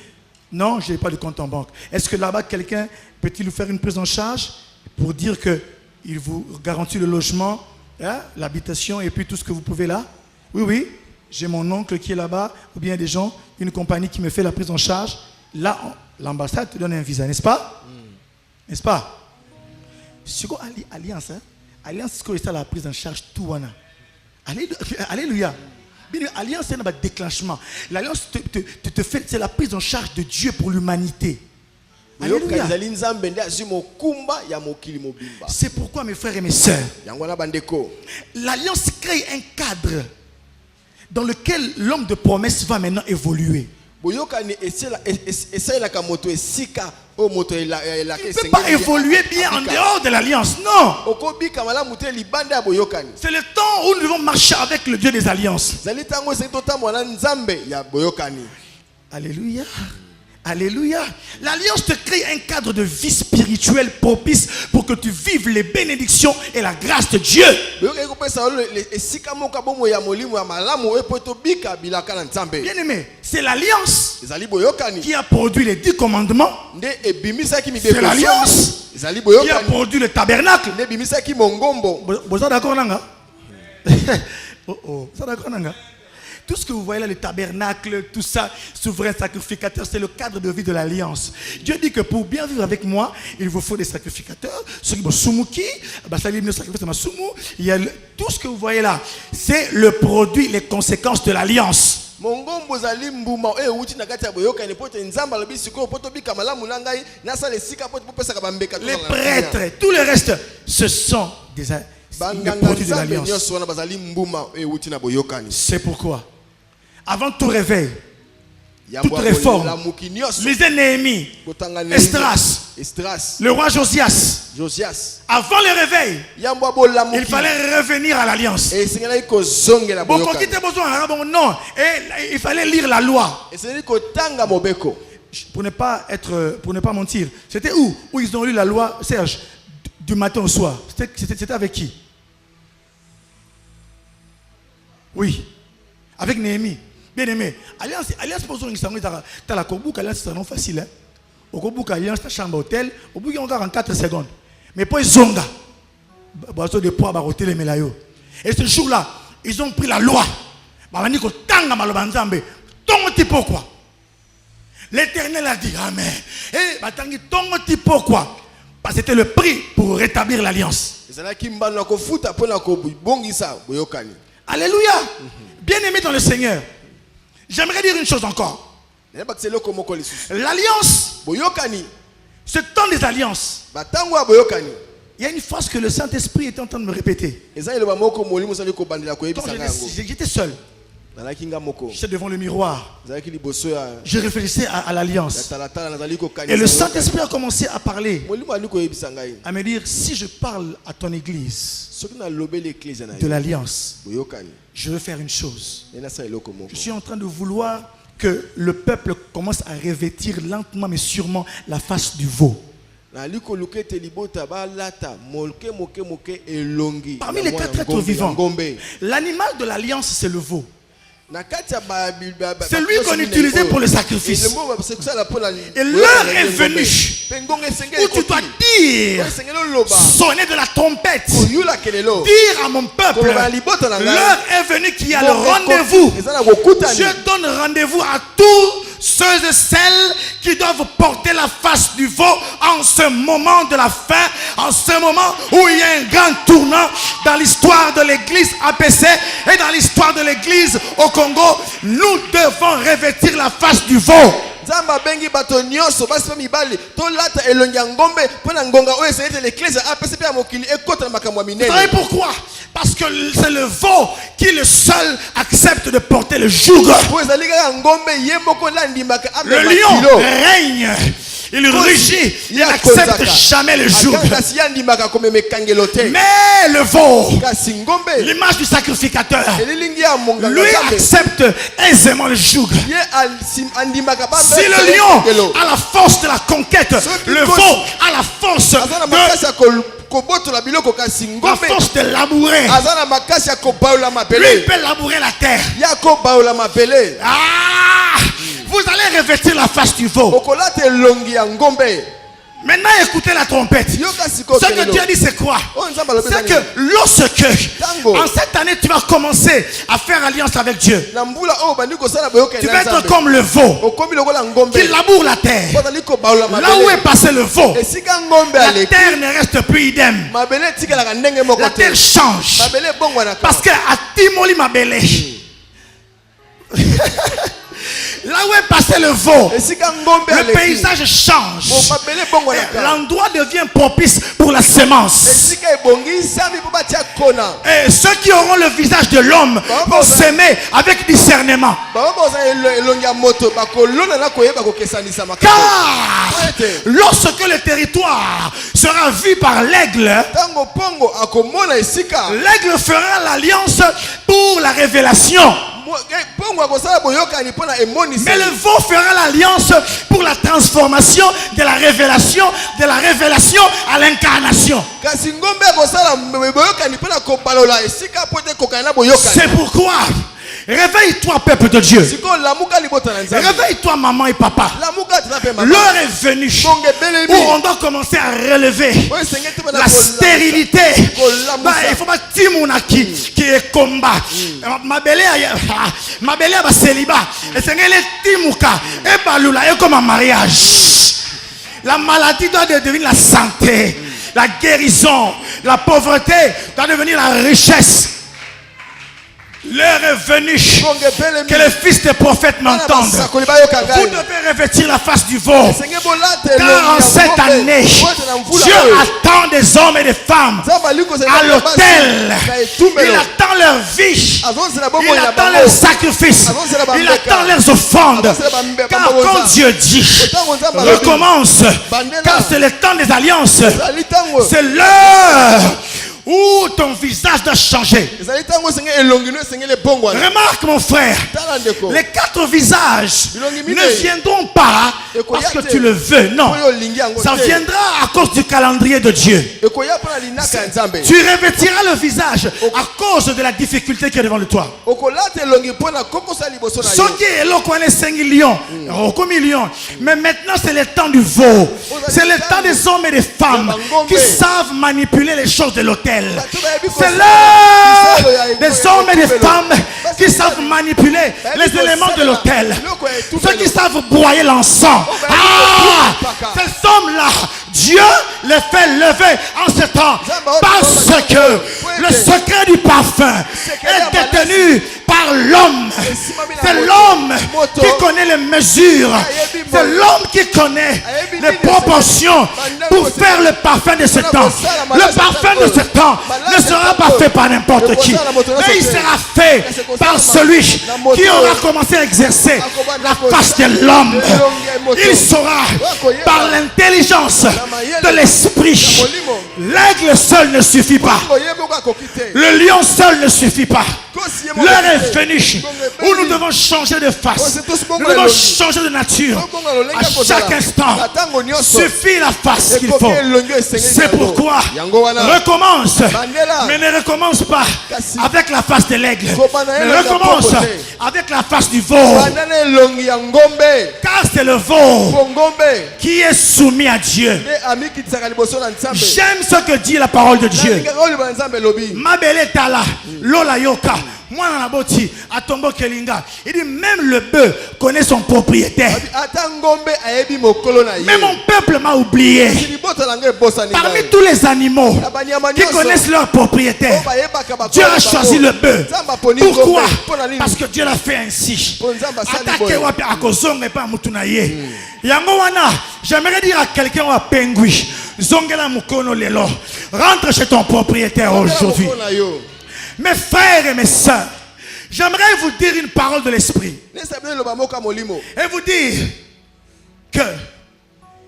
Non, je n'ai pas de compte en banque. Est-ce que là-bas, quelqu'un peut-il vous faire une prise en charge pour dire qu'il vous garantit le logement, hein, l'habitation et puis tout ce que vous pouvez là? Oui, oui, j'ai mon oncle qui est là-bas, ou bien des gens, une compagnie qui me fait la prise en charge. Là, l'ambassade te donne un visa, n'est-ce pas? N'est-ce pas? C'est quoi alliance? Hein? Alliance, c'est la prise en charge tout. Alléluia. L'alliance, c'est un déclenchement. L'alliance te fait, c'est la prise en charge de Dieu pour l'humanité. Alléluia. C'est pourquoi, mes frères et mes sœurs, l'alliance crée un cadre dans lequel l'homme de promesse va maintenant évoluer. Il ne peut pas évoluer bien en dehors de l'alliance, non. C'est le temps où nous devons marcher avec le Dieu des alliances. Alléluia. Alléluia. L'alliance te crée un cadre de vie spirituelle propice pour que tu vives les bénédictions et la grâce de Dieu. Bien aimé, c'est l'alliance qui a produit les 10 commandements. C'est l'alliance qui a produit le tabernacle. Vous êtes d'accord, Nanga? Vous êtes d'accord, Nanga? Tout ce que vous voyez là, le tabernacle, tout ça, souverain sacrificateur, c'est le cadre de vie de l'alliance. Dieu dit que pour bien vivre avec moi, il vous faut des sacrificateurs. Tout ce que vous voyez là, c'est le produit, les conséquences de l'alliance. Les prêtres, tout le reste, ce sont des produits de l'alliance. C'est pourquoi, avant tout réveil, toute réforme, lisez Néhémie, Esdras, le roi Josias, avant le réveil, il fallait revenir à l'alliance. Non, et il fallait lire la loi. Pour ne pas mentir, c'était où ils ont lu la loi, Serge, du matin au soir? C'était avec qui? Oui, avec Néhémie. Bien aimé, alliance pour ceux qui sont dans la Kobouk, alliance c'est non facile. Hein? Au Kobouk, alliance c'est chambre hôtel, au bout il y a encore 44 secondes. Mais pour les zonga, boisson de poids, baroté les mélayos. Et ce jour-là, ils ont pris la loi. Ils ont dit que tanga malobanzambe, ton petit pourquoi. L'Éternel a dit Amen. Et batangi tongo ti pourquoi? Parce que c'était le prix pour rétablir l'alliance. Alléluia. Bien-aimé dans le Seigneur, j'aimerais dire une chose encore. L'alliance, ce temps des alliances, il y a une phrase que le Saint-Esprit était en train de me répéter. J'étais seul. J'étais devant le miroir. Je réfléchissais à l'alliance. Et le Saint-Esprit a commencé à parler, à me dire, si je parle à ton église de l'alliance, je veux faire une chose. Je suis en train de vouloir que le peuple commence à revêtir lentement mais sûrement la face du veau. Parmi les 4 êtres vivants, l'animal de l'alliance, c'est le veau. C'est lui qu'on utilisait pour le sacrifice. Et l'heure est venue où tu dois dire, sonner de la trompette, dire à mon peuple, l'heure est venue qu'il y a le rendez-vous. Je donne rendez-vous à tous ceux et celles qui doivent porter la face du veau en ce moment de la fin, en ce moment où il y a un grand tournant dans l'histoire de l'église APC et dans l'histoire de l'église au Congo. Nous devons revêtir la face du veau. Vous savez pourquoi? Parce que c'est le veau qui le seul accepte de porter le joug. Le lion règne, il rugit, il n'accepte jamais le joug. Mais le veau, l'image du sacrificateur, lui accepte aisément le joug. Si le lion a la force de la conquête, le veau a la force de labourer. Lui, il peut labourer la terre. Vous allez revêtir la face du veau. Maintenant, écoutez la trompette. Ce que Dieu a dit, c'est quoi? C'est que lorsque, en cette année, tu vas commencer à faire alliance avec Dieu, tu vas être comme le veau qui laboure la terre. Là où est passé le veau, la terre ne reste plus idem. La terre change. Parce que à Timoli Mabele, là où est passé le veau, le paysage change. L'endroit devient propice pour la semence. Et ceux qui auront le visage de l'homme vont s'aimer avec discernement. Car lorsque le territoire sera vu par l'aigle, l'aigle fera l'alliance pour la révélation. Mais le veau fera l'alliance pour la transformation de la révélation à l'incarnation. C'est pourquoi réveille-toi, peuple de Dieu. Réveille-toi, maman et papa. L'heure est venue où on doit commencer à relever la stérilité. Il faut pas Timonaki qui est combat. Ma belle est célibat. Et c'est Timuka et Balula et comme un mariage. La maladie doit devenir la santé, la guérison, la pauvreté doit devenir la richesse. L'heure est venue que les fils des prophètes m'entendent. Vous devez revêtir la face du veau. Car en cette année, Dieu attend des hommes et des femmes à l'autel. Il attend leur vie. Il attend leurs sacrifices. Il attend leurs offrandes. Car quand Dieu dit, recommence. Car c'est le temps des alliances. C'est l'heure où ton visage doit changer. Remarque mon frère, les 4 visages ne viendront pas parce que tu le veux, non. Ça viendra à cause du calendrier de Dieu. Tu revêtiras le visage à cause de la difficulté qui est devant toi. Mais maintenant c'est le temps du veau. C'est le temps des hommes et des femmes qui savent manipuler les choses de l'autel. C'est l'heure des hommes et des femmes qui savent manipuler les éléments de l'autel. Ceux qui savent broyer l'encens. Ces hommes-là, Dieu les fait lever en ce temps parce que le secret du parfum est détenu par l'homme. C'est l'homme qui connaît les mesures. C'est l'homme qui connaît les proportions pour faire le parfum de ce temps. Le parfum de ce temps ne sera pas fait par n'importe qui, mais il sera fait par celui qui aura commencé à exercer la face de l'homme. Il saura par l'intelligence de l'esprit. L'aigle seul ne suffit pas. Le lion seul ne suffit pas. L'heure est venue où nous devons changer de face. Nous devons changer de nature. À chaque instant, suffit la face qu'il faut. C'est pourquoi recommence, mais ne recommence pas avec la face de l'aigle. Mais recommence avec la face du veau. Car c'est le veau qui est soumis à Dieu. J'aime ce que dit la parole de Dieu. Mabele tala, lola yoka. Moi dans la boti, atombo kelinga. Il dit même le bœuf connaît son propriétaire. Mais mon peuple m'a oublié. Parmi tous les animaux qui connaissent leur propriétaire, Dieu a choisi le bœuf. Pourquoi? Parce que Dieu l'a fait ainsi. J'aimerais dire à quelqu'un à Pengui, rentre chez ton propriétaire aujourd'hui. Mes frères et mes sœurs, j'aimerais vous dire une parole de l'esprit et vous dire que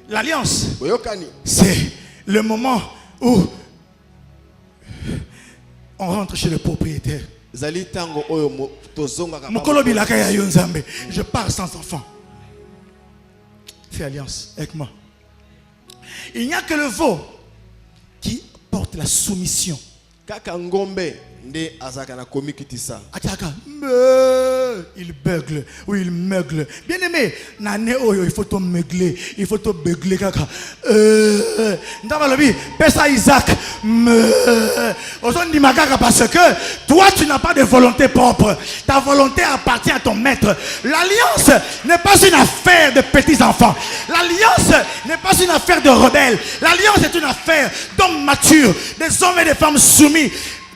l'alliance, c'est le moment où on rentre chez le propriétaire. Je pars sans enfant. Fais alliance avec moi. Il n'y a que le veau qui porte la soumission. Il beugle ou il meugle. Bien aimé, il faut te meugler, il faut te beugler. Pesa Isaac, parce que toi tu n'as pas de volonté propre. Ta volonté appartient à ton maître. L'alliance n'est pas une affaire de petits enfants. L'alliance n'est pas une affaire de rebelles. L'alliance est une affaire d'hommes matures, des hommes et des femmes soumis.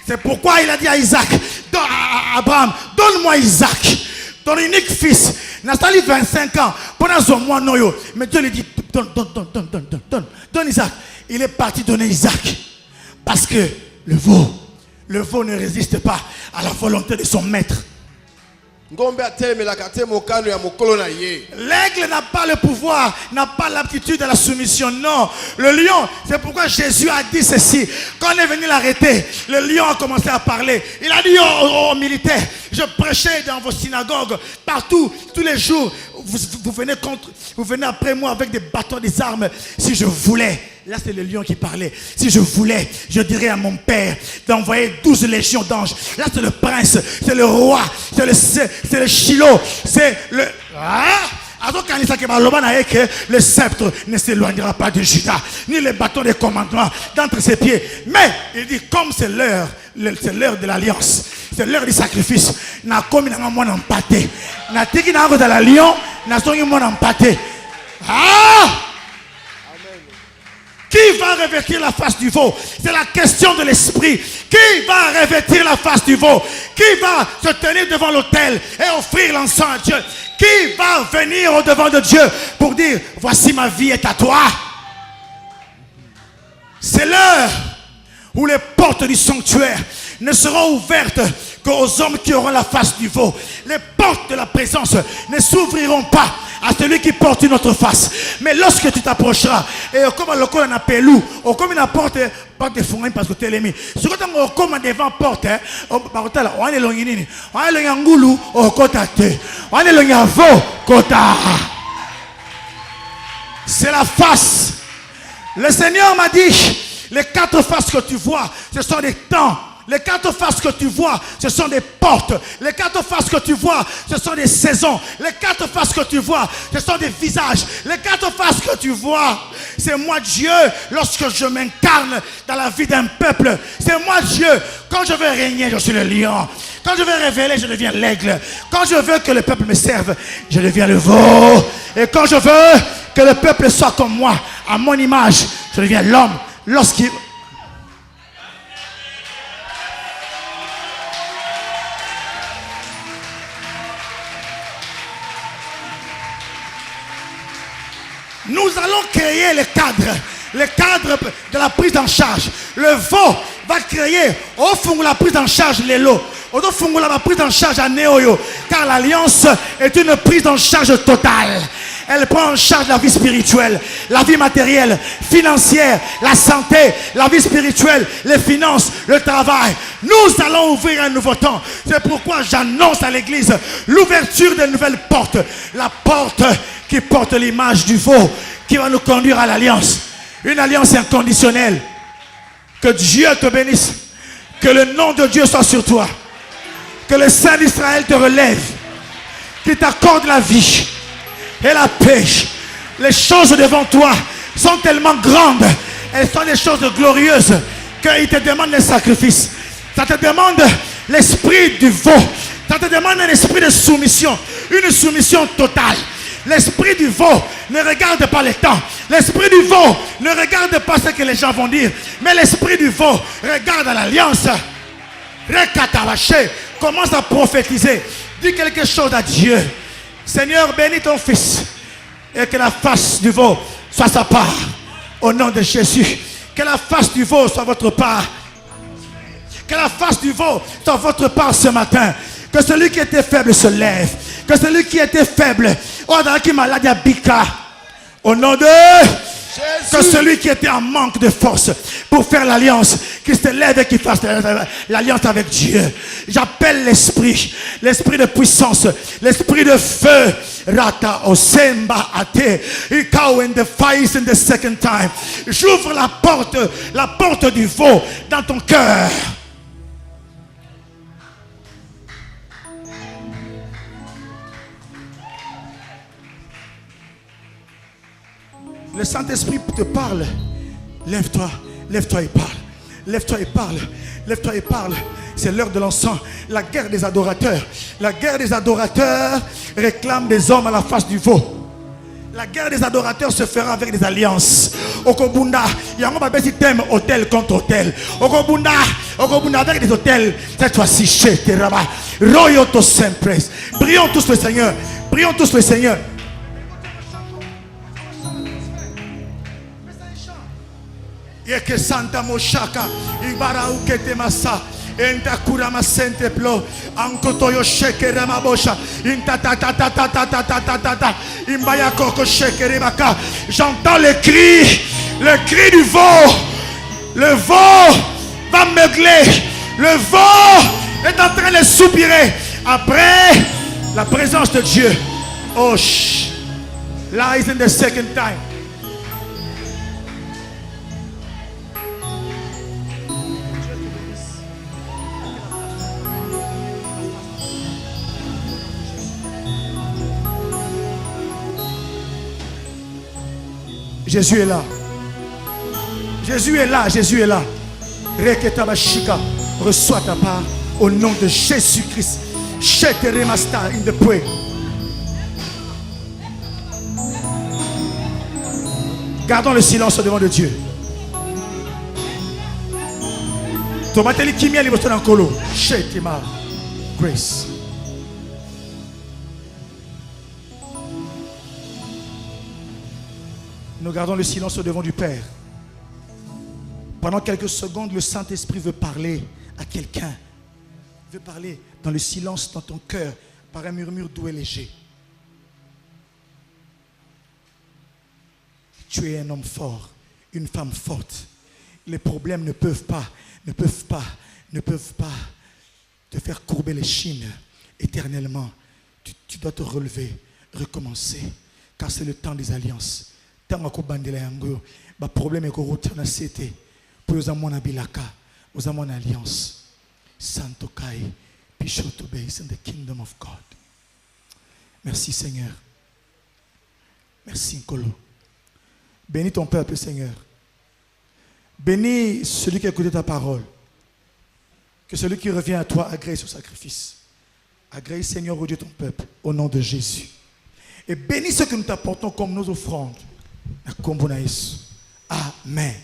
C'est pourquoi il a dit à Isaac, à Abraham, donne-moi Isaac, ton unique fils. Nathalie 25 ans, pendant son mois noyo. Mais Dieu lui dit, donne Isaac. Il est parti donner Isaac. Parce que le veau ne résiste pas à la volonté de son maître. L'aigle n'a pas le pouvoir, n'a pas l'aptitude à la soumission. Non, le lion, c'est pourquoi Jésus a dit ceci. Quand on est venu l'arrêter, le lion a commencé à parler. Il a dit aux militaires, je prêchais dans vos synagogues, partout, tous les jours. Vous venez après moi avec des bâtons, des armes. Si je voulais, là c'est le lion qui parlait. Si je voulais, je dirais à mon père d'envoyer 12 légions d'anges. Là c'est le prince, c'est le roi, c'est le Shiloh, c'est le... Le sceptre ne s'éloignera pas de Juda, ni le bâton des commandements d'entre ses pieds. Mais il dit, comme c'est l'heure de l'alliance, c'est l'heure du sacrifice. Na komi na mon empaté. Na tiki na dans la lion, na songi mon empaté. Qui va revêtir la face du veau? C'est la question de l'esprit. Qui va revêtir la face du veau? Qui va se tenir devant l'autel et offrir l'encens à Dieu? Qui va venir au devant de Dieu pour dire, voici ma vie est à toi? C'est l'heure où les portes du sanctuaire ne seront ouvertes qu'aux hommes qui auront la face du veau. Les portes de la présence ne s'ouvriront pas à celui qui porte une autre face. Mais lorsque tu t'approcheras, et comme le col en appelle ou comme une porte de fond parce que tu es l'ennemi. Ce que tu as comme devant porte, on est l'ongini, on est l'ongangulu, on est l'ongavo, kota. C'est la face. Le Seigneur m'a dit, les 4 faces que tu vois, ce sont des temps. Les 4 faces que tu vois, ce sont des portes. Les 4 faces que tu vois, ce sont des saisons. Les 4 faces que tu vois, ce sont des visages. Les 4 faces que tu vois, C'est moi Dieu lorsque je m'incarne dans la vie d'un peuple. C'est moi Dieu. Quand je veux régner, je suis le lion. Quand je veux révéler, je deviens l'aigle. Quand je veux que le peuple me serve, je deviens le veau. Et quand je veux que le peuple soit comme moi, à mon image, je deviens l'homme. Lorsqu'il... Nous allons créer le cadre de la prise en charge. Le veau va créer au fond la prise en charge de l'eau. Au fond la prise en charge à Néoyo. Car l'alliance est une prise en charge totale. Elle prend en charge la vie spirituelle, la vie matérielle, financière, la santé, la vie spirituelle, les finances, le travail. Nous allons ouvrir un nouveau temps. C'est pourquoi j'annonce à l'église l'ouverture de nouvelles portes. La porte qui porte l'image du veau, qui va nous conduire à l'alliance. Une alliance inconditionnelle. Que Dieu te bénisse. Que le nom de Dieu soit sur toi. Que le Saint d'Israël te relève. Qu'il t'accorde la vie et la paix. Les choses devant toi sont tellement grandes. Elles sont des choses glorieuses qu'il te demande des sacrifices. Ça te demande l'esprit du veau. Ça te demande un esprit de soumission. Une soumission totale. L'esprit du veau ne regarde pas les temps. L'esprit du veau ne regarde pas ce que les gens vont dire. Mais l'esprit du veau regarde à l'alliance. Commence à prophétiser. Dis quelque chose à Dieu. Seigneur, bénis ton fils. Et que la face du veau soit sa part. Au nom de Jésus. Que la face du veau soit votre part. Que la face du veau soit votre part ce matin. Que celui qui était faible se lève. Que celui qui était faible, au nom de Jésus. Que celui qui était en manque de force pour faire l'alliance, qu'il se lève et qu'il fasse l'alliance avec Dieu. J'appelle l'esprit de puissance, l'esprit de feu. Rata osemba ate, ikao in the fires in the second time. J'ouvre la porte du veau dans ton cœur. Le Saint-Esprit te parle. Lève-toi, lève-toi et parle. Lève-toi et parle. Lève-toi et parle. C'est l'heure de l'encens. La guerre des adorateurs. La guerre des adorateurs réclame des hommes à la face du veau. La guerre des adorateurs se fera avec des alliances. Okobunda, il y a un thème hôtel contre hôtel. Okobunda avec des hôtels. Cette fois-ci, chez Teraba. Royoto Sempre. Prions tous le Seigneur. Prions tous le Seigneur. Que Santa Moshaka, Ibara Ukete Massa, Enta Kurama Sente Plo, Ankotoyo Sheke Ramabosha, Intatatatatatatatata, Imbaya Koko Sheke Rebaka. J'entends le cri du veau. Le veau va meugler. Le veau est en train de soupirer après la présence de Dieu. Oh, lies in the second time. Jésus est là. Jésus est là. Jésus est là. Reketabashika, reçois ta part au nom de Jésus-Christ. Sheteremasta in the pray. Gardons le silence devant de Dieu. Tomateli kimia liboso na nkolo. Shetima. Grace. Nous gardons le silence au devant du Père. Pendant quelques secondes, le Saint-Esprit veut parler à quelqu'un. Il veut parler dans le silence, dans ton cœur, par un murmure doux et léger. Tu es un homme fort, une femme forte. Les problèmes ne peuvent pas te faire courber les chines éternellement. Tu dois te relever, recommencer, car c'est le temps des alliances. Tant que bandela yango, ba problème est que route na cité. Pour nous amener à bilaka, nous amener à alliance. Santo Kai, Pishoto base in the kingdom of God. Merci Seigneur. Merci Nkolo. Bénis ton peuple, Seigneur. Bénis celui qui a écouté ta parole. Que celui qui revient à toi agrée ce sacrifice. Agrée, Seigneur, au Dieu, ton peuple, au nom de Jésus. Et bénis ce que nous t'apportons comme nos offrandes. Amen.